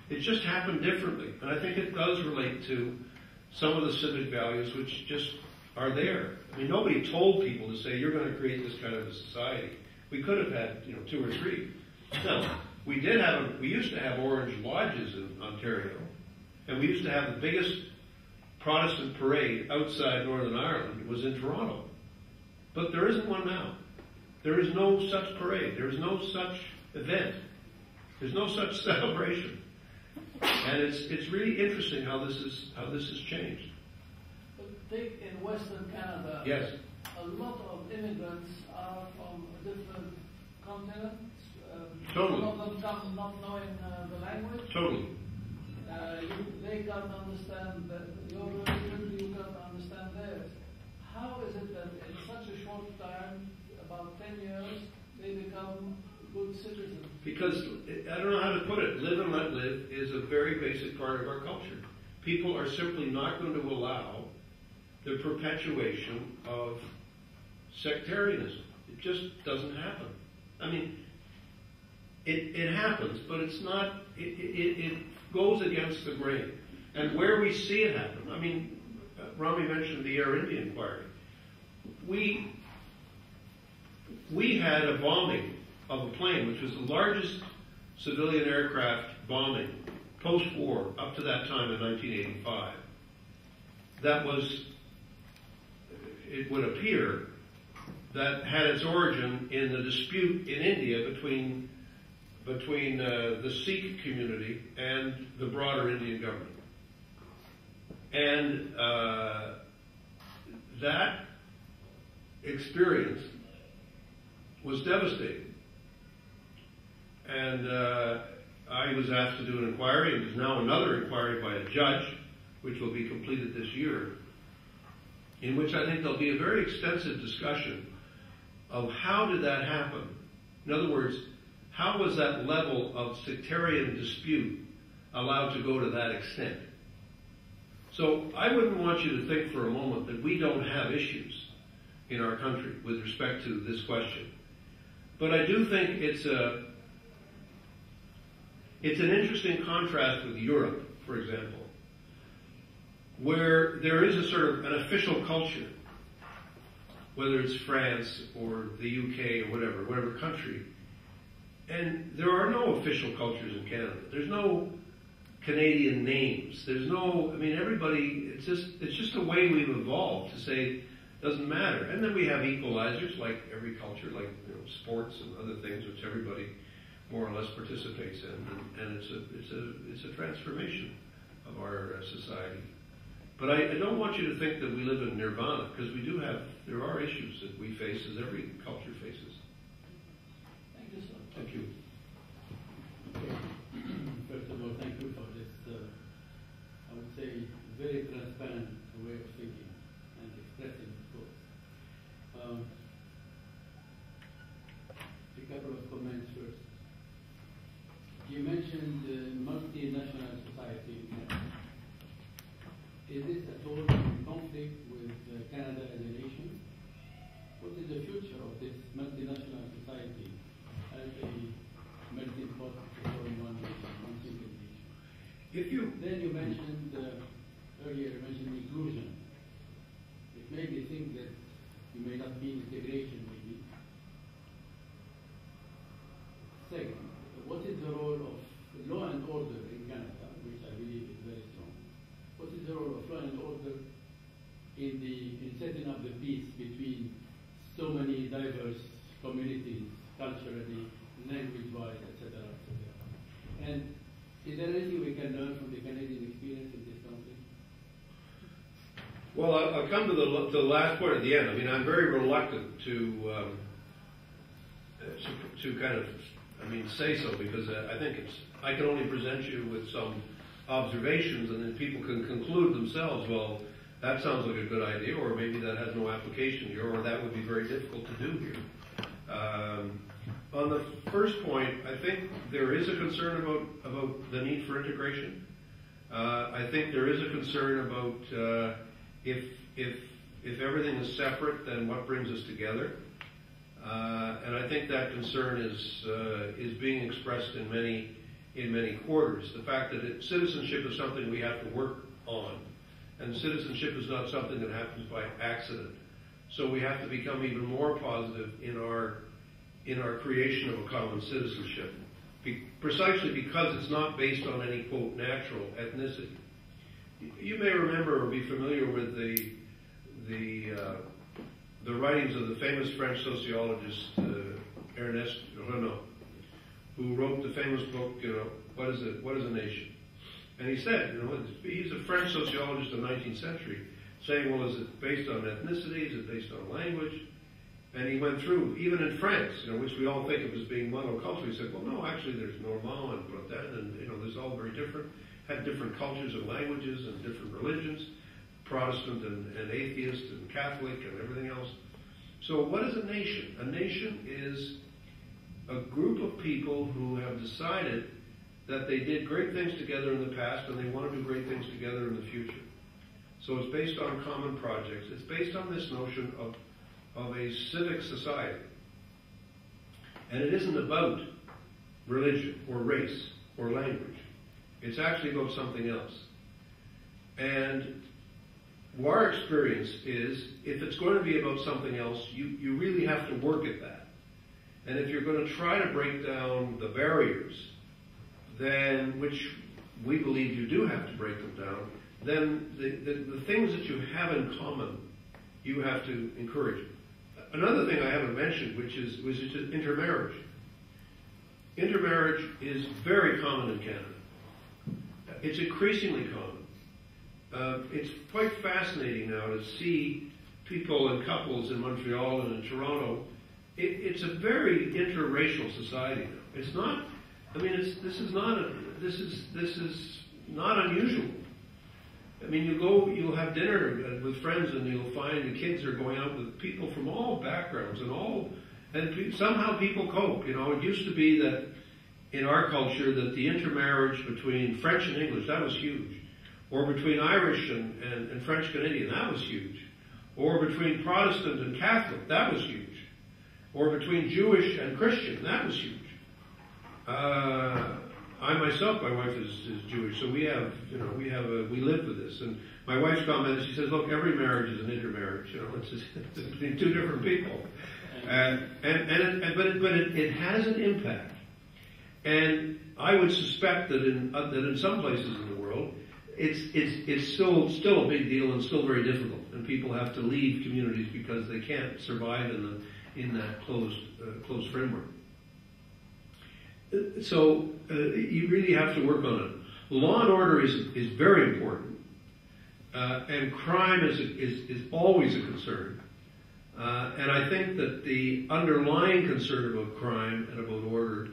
it's just happened differently. And I think it does relate to some of the civic values which just are there. I mean, nobody told people to say, you're going to create this kind of a society. We could have had, 2 or 3. No, we used to have orange lodges in Ontario, and we used to have the biggest Protestant parade outside Northern Ireland. It was in Toronto. But there isn't one now. There is no such parade. There is no such event. There's no such celebration. And it's really interesting how this has changed. But take in Western Canada, yes, a lot of immigrants are from different continents. Totally. Some of them come not knowing the language. Totally. They can't understand your religion, you can't understand theirs. How is it that in such a short time, about 10 years, they become good citizens? Because, I don't know how to put it, live and let live is a very basic part of our culture. People are simply not going to allow the perpetuation of sectarianism. It just doesn't happen. I mean, it happens, but it's not, it goes against the grain. And where we see it happen, I mean, Rami mentioned the Air India inquiry. We had a bombing of a plane, which was the largest civilian aircraft bombing post-war up to that time in 1985. That was, it would appear, that had its origin in the dispute in India between the Sikh community and the broader Indian government. And that experience was devastating. And I was asked to do an inquiry, and there's now another inquiry by a judge, which will be completed this year, in which I think there'll be a very extensive discussion of how did that happen. In other words, how was that level of sectarian dispute allowed to go to that extent? So I wouldn't want you to think for a moment that we don't have issues in our country with respect to this question. But I do think it's an interesting contrast with Europe, for example, where there is a sort of an official culture, whether it's France or the UK or whatever country, and there are no official cultures in Canada. There's no Canadian names. There's no, I mean, everybody, it's just a way we've evolved to say, doesn't matter. And then we have equalizers like every culture, like sports and other things, which everybody more or less participates in, and it's a transformation of our society. But I don't want you to think that we live in nirvana, because there are issues that we face, as every culture faces. Thank you, sir. Thank you. First of all, thank you for this, I would say, very transparent way of thinking and expressing thoughts. A couple of comments first. You mentioned multinational society in Canada. Is this at all in conflict with Canada as a nation? What is the future of this multinational society as a melting pot in one nation, one single nation? Then you mentioned, earlier you mentioned inclusion. It made me think that you may not mean integration, maybe. Second, what is the role of law and order in Canada, which I believe is very strong? What is the role of law and order in setting up the peace between so many diverse communities, culturally, language-wise, etc., etc.? And is there anything we can learn from the Canadian experience in this conflict? Well, I'll come to the last point at the end. I mean, I'm very reluctant to kind of, say so, because I think I can only present you with some observations, and then people can conclude themselves, well, that sounds like a good idea, or maybe that has no application here, or that would be very difficult to do here. On the first point, I think there is a concern about the need for integration. I think there is a concern about if everything is separate, then what brings us together? And I think that concern is being expressed in many quarters. The fact that citizenship is something we have to work on, and citizenship is not something that happens by accident. So we have to become even more positive in our creation of a common citizenship, precisely because it's not based on any, quote, natural ethnicity. You may remember or be familiar with the writings of the famous French sociologist Ernest Renan, who wrote the famous book, What is a Nation? And he said, he's a French sociologist of the 19th century, saying, well, is it based on ethnicity? Is it based on language? And he went through, even in France, which we all think of as being monocultural, he said, well, no, actually there's Normand and Breton, and there's all very different, had different cultures and languages and different religions, Protestant and atheist and Catholic and everything else. So what is a nation? A nation is a group of people who have decided that they did great things together in the past and they want to do great things together in the future. So it's based on common projects. It's based on this notion of a civic society. And it isn't about religion or race or language. It's actually about something else. And our experience is, if it's going to be about something else, you really have to work at that. And if you're going to try to break down the barriers, then, which we believe you do have to break them down, then the things that you have in common, you have to encourage. Another thing I haven't mentioned, which is intermarriage. Intermarriage is very common in Canada. It's increasingly common. It's quite fascinating now to see people and couples in Montreal and in Toronto. It's a very interracial society now. It's not. I mean, this is not unusual. I mean, you'll have dinner with friends, and you'll find the kids are going out with people from all backgrounds and somehow people cope. It used to be that in our culture that the intermarriage between French and English, that was huge. Or between Irish and French Canadian, that was huge. or between Protestant and Catholic, that was huge, or between Jewish and Christian, that was huge. I myself, my wife is Jewish, so we live with this. And my wife's comment, she says, look, every marriage is an intermarriage, it's just between two different people. But it has an impact. And I would suspect that in some places in the world, it's still a big deal and still very difficult. And people have to leave communities because they can't survive in that closed framework. So you really have to work on it. Law and order is very important, and crime is always a concern. And I think that the underlying concern about crime and about order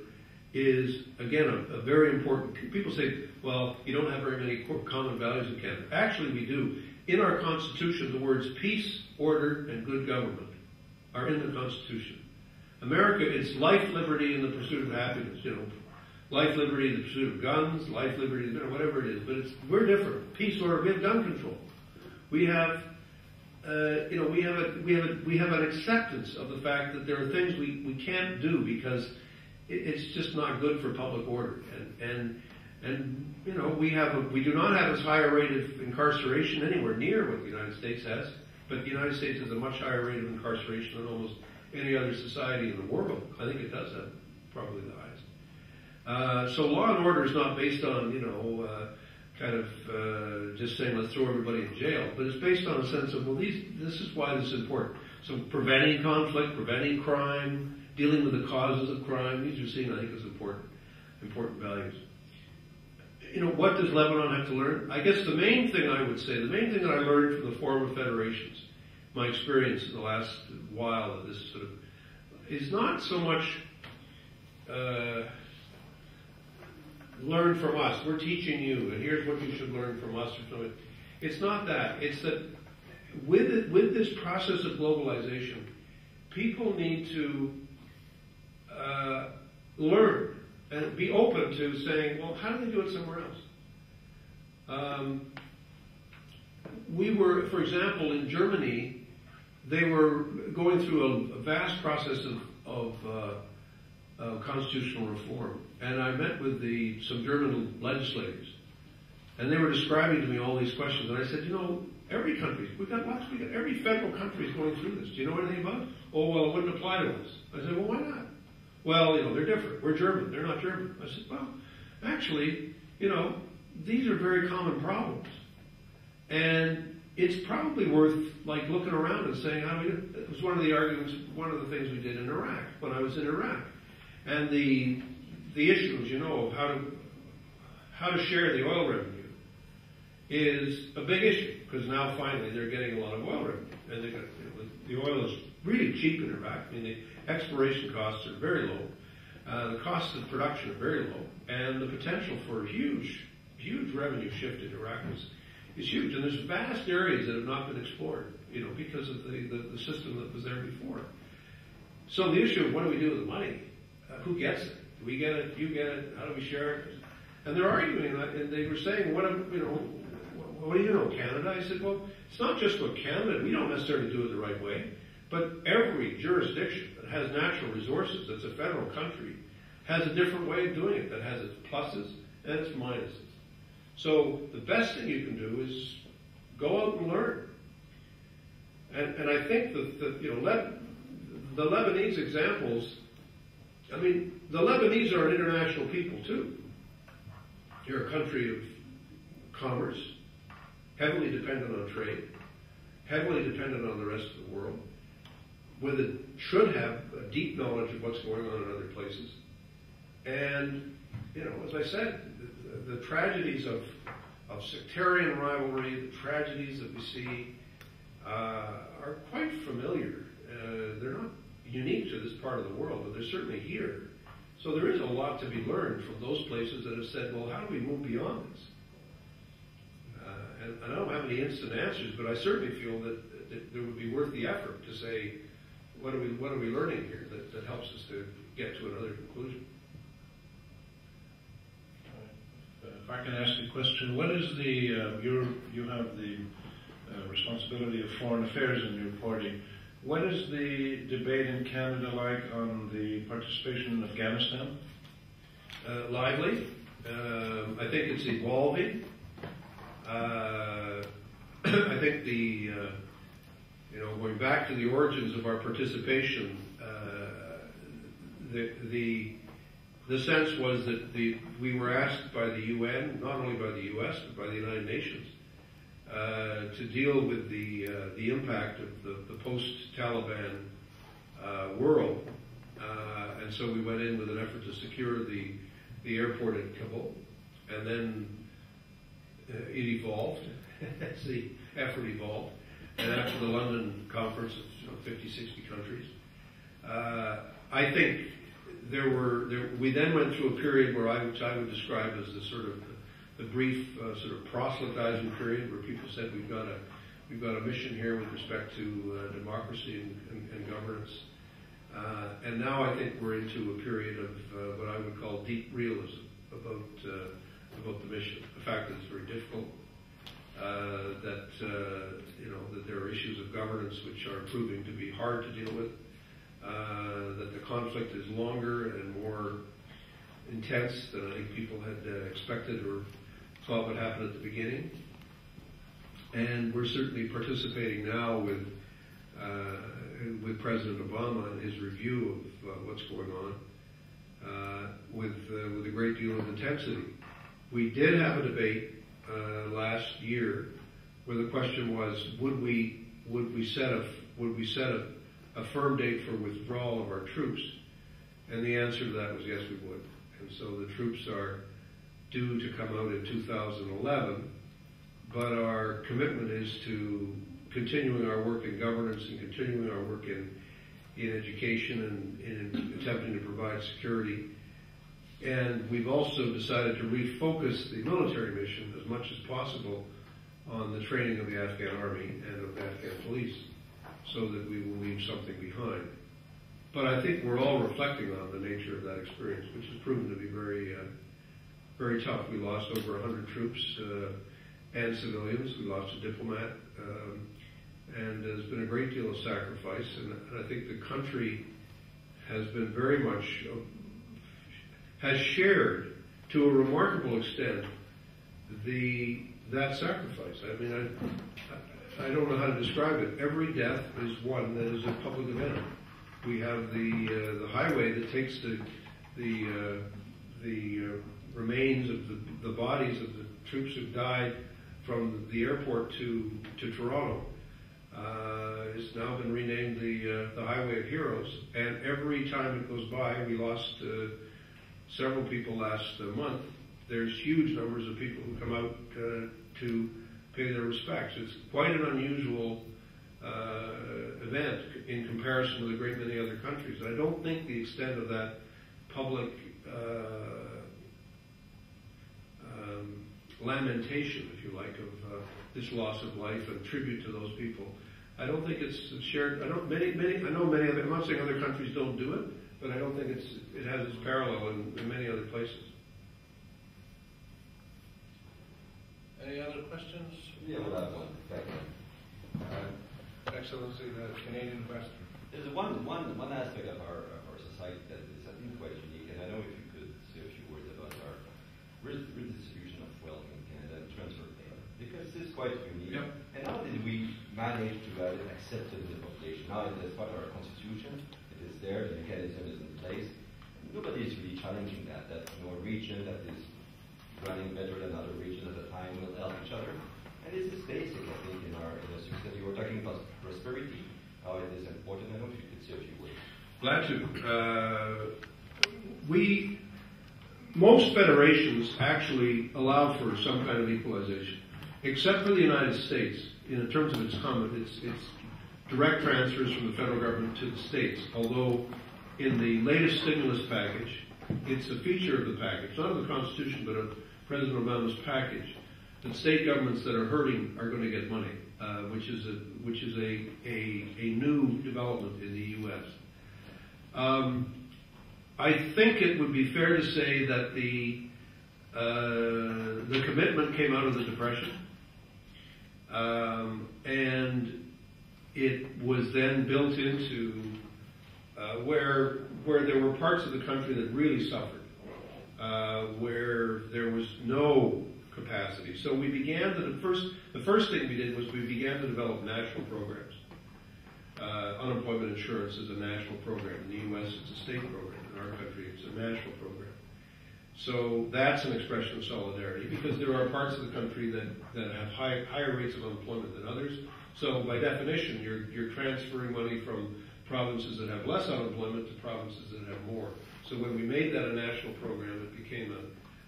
is, again, a very important. People say, well, you don't have very many common values in Canada. Actually, we do. In our Constitution, the words peace, order, and good government are in the Constitution. America, it's life, liberty, and the pursuit of happiness. Life, liberty, the pursuit of guns, life, liberty, whatever it is. But we're different. Peace, order. We have gun control. We have, we have an acceptance of the fact that there are things we can't do because it's just not good for public order. And we do not have as high a rate of incarceration anywhere near what the United States has. But the United States has a much higher rate of incarceration than almost any other society in the world. I think it does have probably the highest. So law and order is not based on, just saying let's throw everybody in jail, but it's based on a sense of, well, this is why this is important. So preventing conflict, preventing crime, dealing with the causes of crime, these are seen, I think, as important values. What does Lebanon have to learn? I guess the main thing I would say, the main thing that I learned from the Forum of Federations, my experience in the last while of this sort of, is not so much learn from us. We're teaching you, and here's what you should learn from us or something. It's not that. It's that with this process of globalization, people need to learn and be open to saying, well, how do they do it somewhere else? We were, for example, in Germany, they were going through a vast process of constitutional reform. And I met with some German legislators. And they were describing to me all these questions. And I said, every country, every federal country is going through this. Do you know anything about it? Oh, well, it wouldn't apply to us. I said, well, why not? Well, they're different. We're German. They're not German. I said, well, actually, these are very common problems. And it's probably worth, looking around and saying, it was one of the arguments, one of the things we did in Iraq, when I was in Iraq. And the issues, of how to share the oil revenue is a big issue, because now finally they're getting a lot of oil revenue. And they got, the oil is really cheap in Iraq. I mean, the exploration costs are very low. The costs of production are very low. And the potential for huge revenue shift in Iraq is huge. And there's vast areas that have not been explored, because of the system that was there before. So the issue of what do we do with the money? Who gets it? Do we get it? Do you get it? How do we share it? And they're arguing, and they were saying, what do you know, Canada? I said, well, it's not just what Canada, we don't necessarily do it the right way, but every jurisdiction that has natural resources, that's a federal country, has a different way of doing it, that has its pluses and its minuses. So the best thing you can do is go out and learn. And I think that the Lebanese examples, I mean, the Lebanese are an international people too. They're a country of commerce, heavily dependent on trade, heavily dependent on the rest of the world, should have a deep knowledge of what's going on in other places. And, as I said, the tragedies of sectarian rivalry, the tragedies that we see are quite familiar. They're not unique to this part of the world, but they're certainly here. So there is a lot to be learned from those places that have said, well, how do we move beyond this? And I don't have any instant answers, but I certainly feel that it would be worth the effort to say, what are we learning here that helps us to get to another conclusion? If I can ask a question, what is you have the responsibility of foreign affairs in your party. What is the debate in Canada like on the participation in Afghanistan? Lively. I think it's evolving. I think going back to the origins of our participation, the sense was that we were asked by the UN, not only by the US, but by the United Nations, to deal with the impact of the post-Taliban world. And so we went in with an effort to secure the airport at Kabul, and then it evolved as the effort evolved. And after the London conference of 50, 60 countries, I think we then went through a period which I would describe as the brief sort of proselytizing period, where people said we've got a mission here with respect to democracy and governance. And now I think we're into a period of what I would call deep realism about the mission. The fact that it's very difficult, that there are issues of governance which are proving to be hard to deal with, that the conflict is longer and more intense than I think people had expected or thought would happen at the beginning. And we're certainly participating now with President Obama and his review of what's going on with a great deal of intensity. We did have a debate last year where the question was, would we set a firm date for withdrawal of our troops? And the answer to that was yes, we would. And so the troops are due to come out in 2011, but our commitment is to continuing our work in governance and continuing our work in education and in attempting to provide security. And we've also decided to refocus the military mission as much as possible on the training of the Afghan army and of the Afghan police, so that we will leave something behind. But I think we're all reflecting on the nature of that experience, which has proven to be very, very tough. We lost over 100 troops and civilians. We lost a diplomat. And there's been a great deal of sacrifice. And I think the country has been very much, has shared to a remarkable extent that sacrifice. I mean, I don't know how to describe it. Every death is one that is a public event. We have the highway that takes the remains of the bodies of the troops who died from the airport to Toronto. It's now been renamed the Highway of Heroes, and every time it goes by, we lost several people last month. There's huge numbers of people who come out to pay their respects. It's quite an unusual event in comparison with a great many other countries. I don't think the extent of that public lamentation, if you like, of this loss of life and tribute to those people, I don't think it's shared. I know many other. I'm not saying other countries don't do it, but I don't think it has its parallel in many other places. Any other questions? Yeah, well, that one. Excellency, the Canadian investor. There's one aspect of our society that is, I think, quite unique, and I know if you could say a few words about our redistribution of wealth in Canada and transfer of data, because this is quite unique. Yep. And how did we manage to have it accepted in the population? Now it is part of our constitution, it is there, the mechanism is in place. Nobody is really challenging that a region that is running better than other regions at a time will help each other. And this is basic, I think, in our success. You were talking about prosperity, how it is important. I don't know if you could say a few words. Glad to. Most federations actually allow for some kind of equalization, except for the United States. In terms of its direct transfers from the federal government to the states. Although in the latest stimulus package, it's a feature of the package, not of the Constitution, but of President Obama's package, that state governments that are hurting are going to get money, which is a new development in the U.S. I think it would be fair to say that the commitment came out of the Depression, And it was then built into where there were parts of the country that really suffered, where there was no capacity. So we began the first thing we did was we began to develop national programs. Unemployment insurance is a national program. In the U.S., it's a state program. In our country, it's a national program. So that's an expression of solidarity, because there are parts of the country that have higher rates of unemployment than others. So by definition, you're transferring money from provinces that have less unemployment to provinces that have more. So when we made that a national program, it became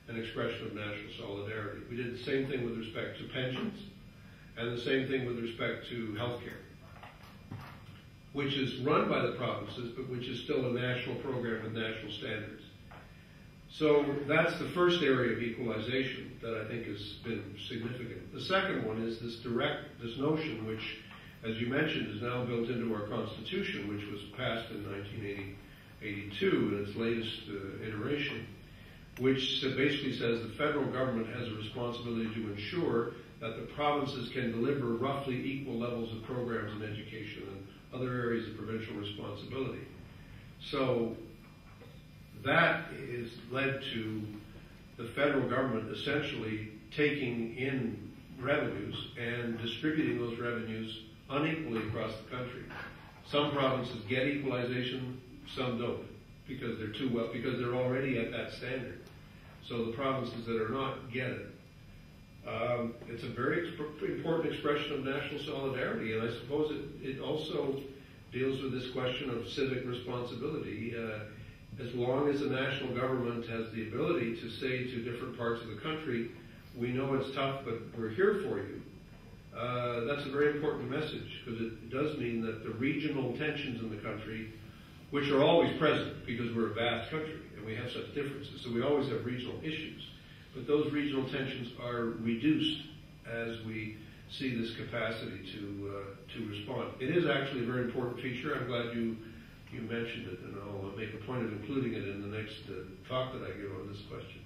an expression of national solidarity. We did the same thing with respect to pensions, and the same thing with respect to healthcare, which is run by the provinces, but which is still a national program with national standards. So that's the first area of equalization that I think has been significant. The second one is this notion, which, as you mentioned, is now built into our Constitution, which was passed in 1982 in its latest iteration, which basically says the federal government has a responsibility to ensure that the provinces can deliver roughly equal levels of programs in education and other areas of provincial responsibility. So that is led to the federal government essentially taking in revenues and distributing those revenues unequally across the country. Some provinces get equalization, some don't, because they're already at that standard. So the provinces that are not get it. It's a very important expression of national solidarity, and I suppose it also deals with this question of civic responsibility. As long as the national government has the ability to say to different parts of the country, we know it's tough, but we're here for you, that's a very important message, because it does mean that the regional tensions in the country, which are always present because we're a vast country and we have such differences, so we always have regional issues, but those regional tensions are reduced as we see this capacity to respond. It is actually a very important feature. I'm glad you mentioned it, and I'll make a point of including it in the next talk that I give on this question.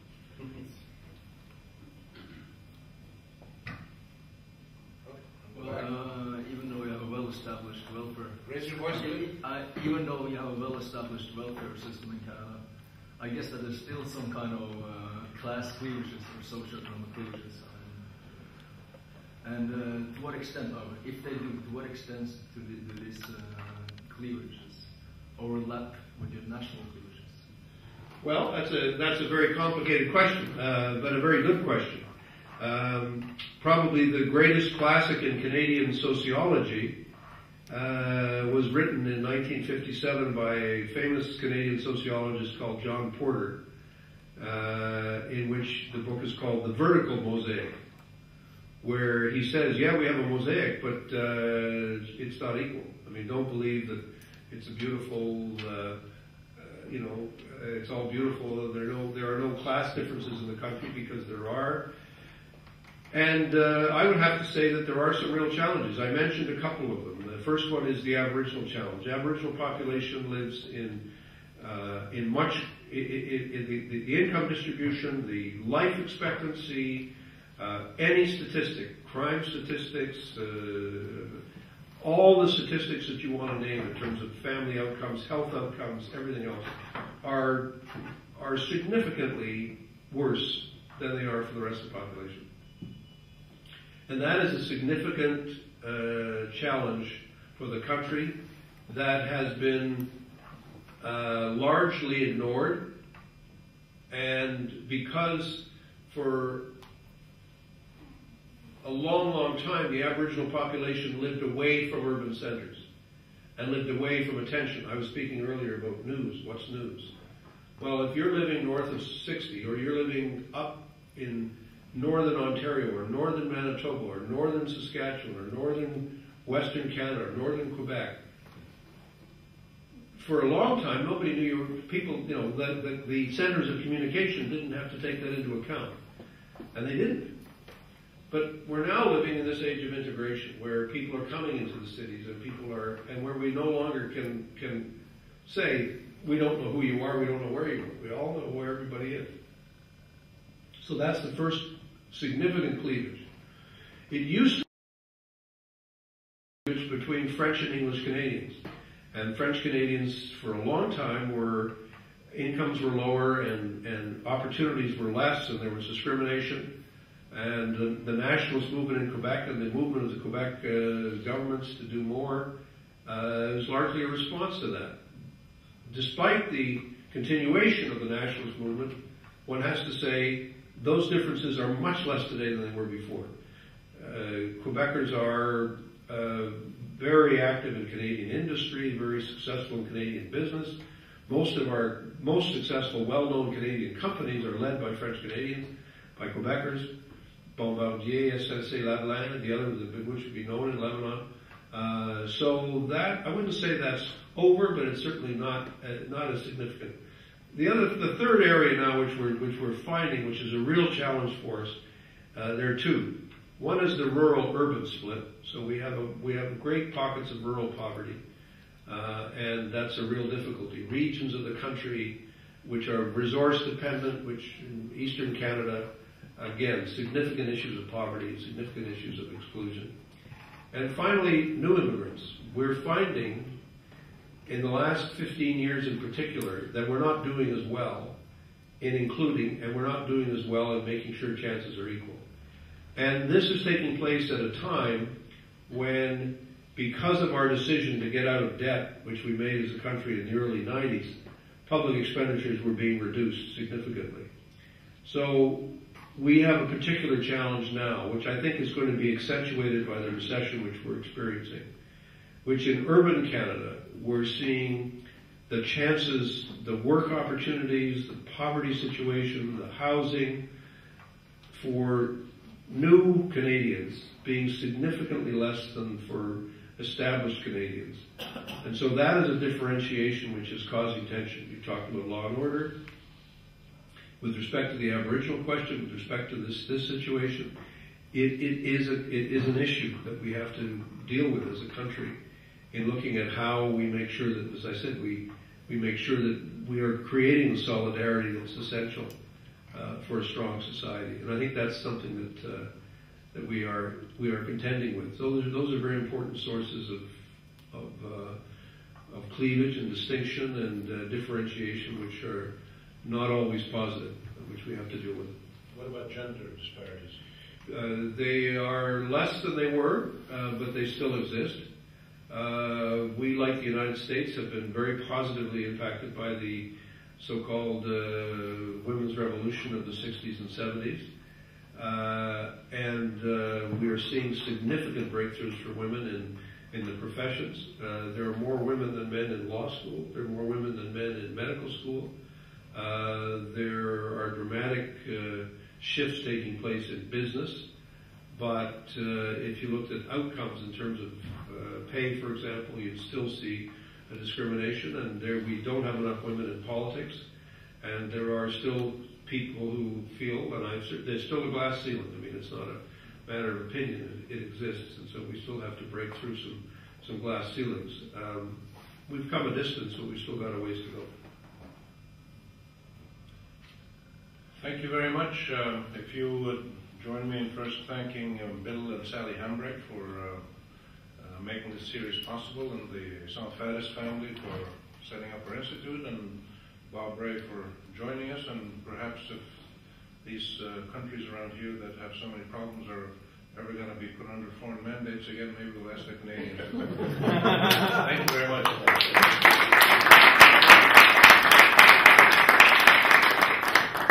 Well, even though we have a well-established welfare, Raise your voice, please. even though we have a well-established welfare system in Canada, I guess that there's still some kind of class cleavages or socioeconomic cleavages. And to what extent, if they do, to what extent do these cleavages overlap with your national cleavages? Well, that's a very complicated question, but a very good question. Probably the greatest classic in Canadian sociology was written in 1957 by a famous Canadian sociologist called John Porter, in which the book is called The Vertical Mosaic, where he says, yeah, we have a mosaic, but it's not equal. I mean, don't believe that it's a beautiful, it's all beautiful. There are no class differences in the country, because there are. And I would have to say that there are some real challenges. I mentioned a couple of them. The first one is the Aboriginal challenge. The Aboriginal population lives in the income distribution, the life expectancy, any statistic, crime statistics, all the statistics that you want to name in terms of family outcomes, health outcomes, everything else, are significantly worse than they are for the rest of the population. And that is a significant challenge for the country that has been largely ignored, and because for a long, long time the Aboriginal population lived away from urban centers and lived away from attention. I was speaking earlier about news. What's news? Well, if you're living north of 60, or you're living up in northern Ontario, or northern Manitoba, or northern Saskatchewan, or northern Western Canada, or northern Quebec, for a long time nobody knew the centers of communication didn't have to take that into account, and they didn't. But we're now living in this age of integration, where people are coming into the cities, and where we no longer can say, we don't know who you are, we don't know where you are. We all know where everybody is. So that's the first significant cleavage. It used to cleavage between French and English Canadians. And French Canadians, for a long time, incomes were lower and opportunities were less, and there was discrimination. And the nationalist movement in Quebec and the movement of the Quebec governments to do more is largely a response to that. Despite the continuation of the nationalist movement, one has to say those differences are much less today than they were before. Quebecers are very active in Canadian industry, very successful in Canadian business. Most of our most successful, well-known Canadian companies are led by French Canadians, by Quebecers. Bombardier, SNC-Lavalin, the other which would be known in Lebanon. So that, I wouldn't say that's over, but it's certainly not as significant. The third area now which we're finding, which is a real challenge for us, there are two. One is the rural-urban split. So we have great pockets of rural poverty, and that's a real difficulty. Regions of the country which are resource dependent, which in eastern Canada, again, significant issues of poverty, significant issues of exclusion. And finally, new immigrants. We're finding in the last 15 years in particular that we're not doing as well in including, and we're not doing as well in making sure chances are equal. And this is taking place at a time when, because of our decision to get out of debt, which we made as a country in the early 90s, public expenditures were being reduced significantly. So we have a particular challenge now, which I think is going to be accentuated by the recession which we're experiencing, which in urban Canada, we're seeing the chances, the work opportunities, the poverty situation, the housing for new Canadians being significantly less than for established Canadians. And so that is a differentiation which is causing tension. You talked about law and order. With respect to the Aboriginal question, with respect to this situation, it is an issue that we have to deal with as a country in looking at how we make sure that, as I said, we make sure that we are creating the solidarity that's essential for a strong society. And I think that's something that we are contending with. So those are very important sources of cleavage and distinction and differentiation, which are not always positive, which we have to deal with. What about gender disparities? They are less than they were, but they still exist. We, like the United States, have been very positively impacted by the so-called women's revolution of the 60s and 70s. And we are seeing significant breakthroughs for women in the professions. There are more women than men in law school. There are more women than men in medical school. There are dramatic shifts taking place in business. But if you looked at outcomes in terms of pay, for example, you'd still see a discrimination, and we don't have enough women in politics. And there are still people who feel, and there's still a glass ceiling. I mean, it's not a matter of opinion. It exists, and so we still have to break through some glass ceilings. We've come a distance, but we've still got a ways to go. Thank you very much. If you would join me in first thanking Bill and Sally Hambrecht for making this series possible, and the Issam Fares family for setting up our institute, and Rob Rae for joining us. And perhaps if these countries around here that have so many problems are ever going to be put under foreign mandates again, maybe we'll ask the Canadians. Thank you very much.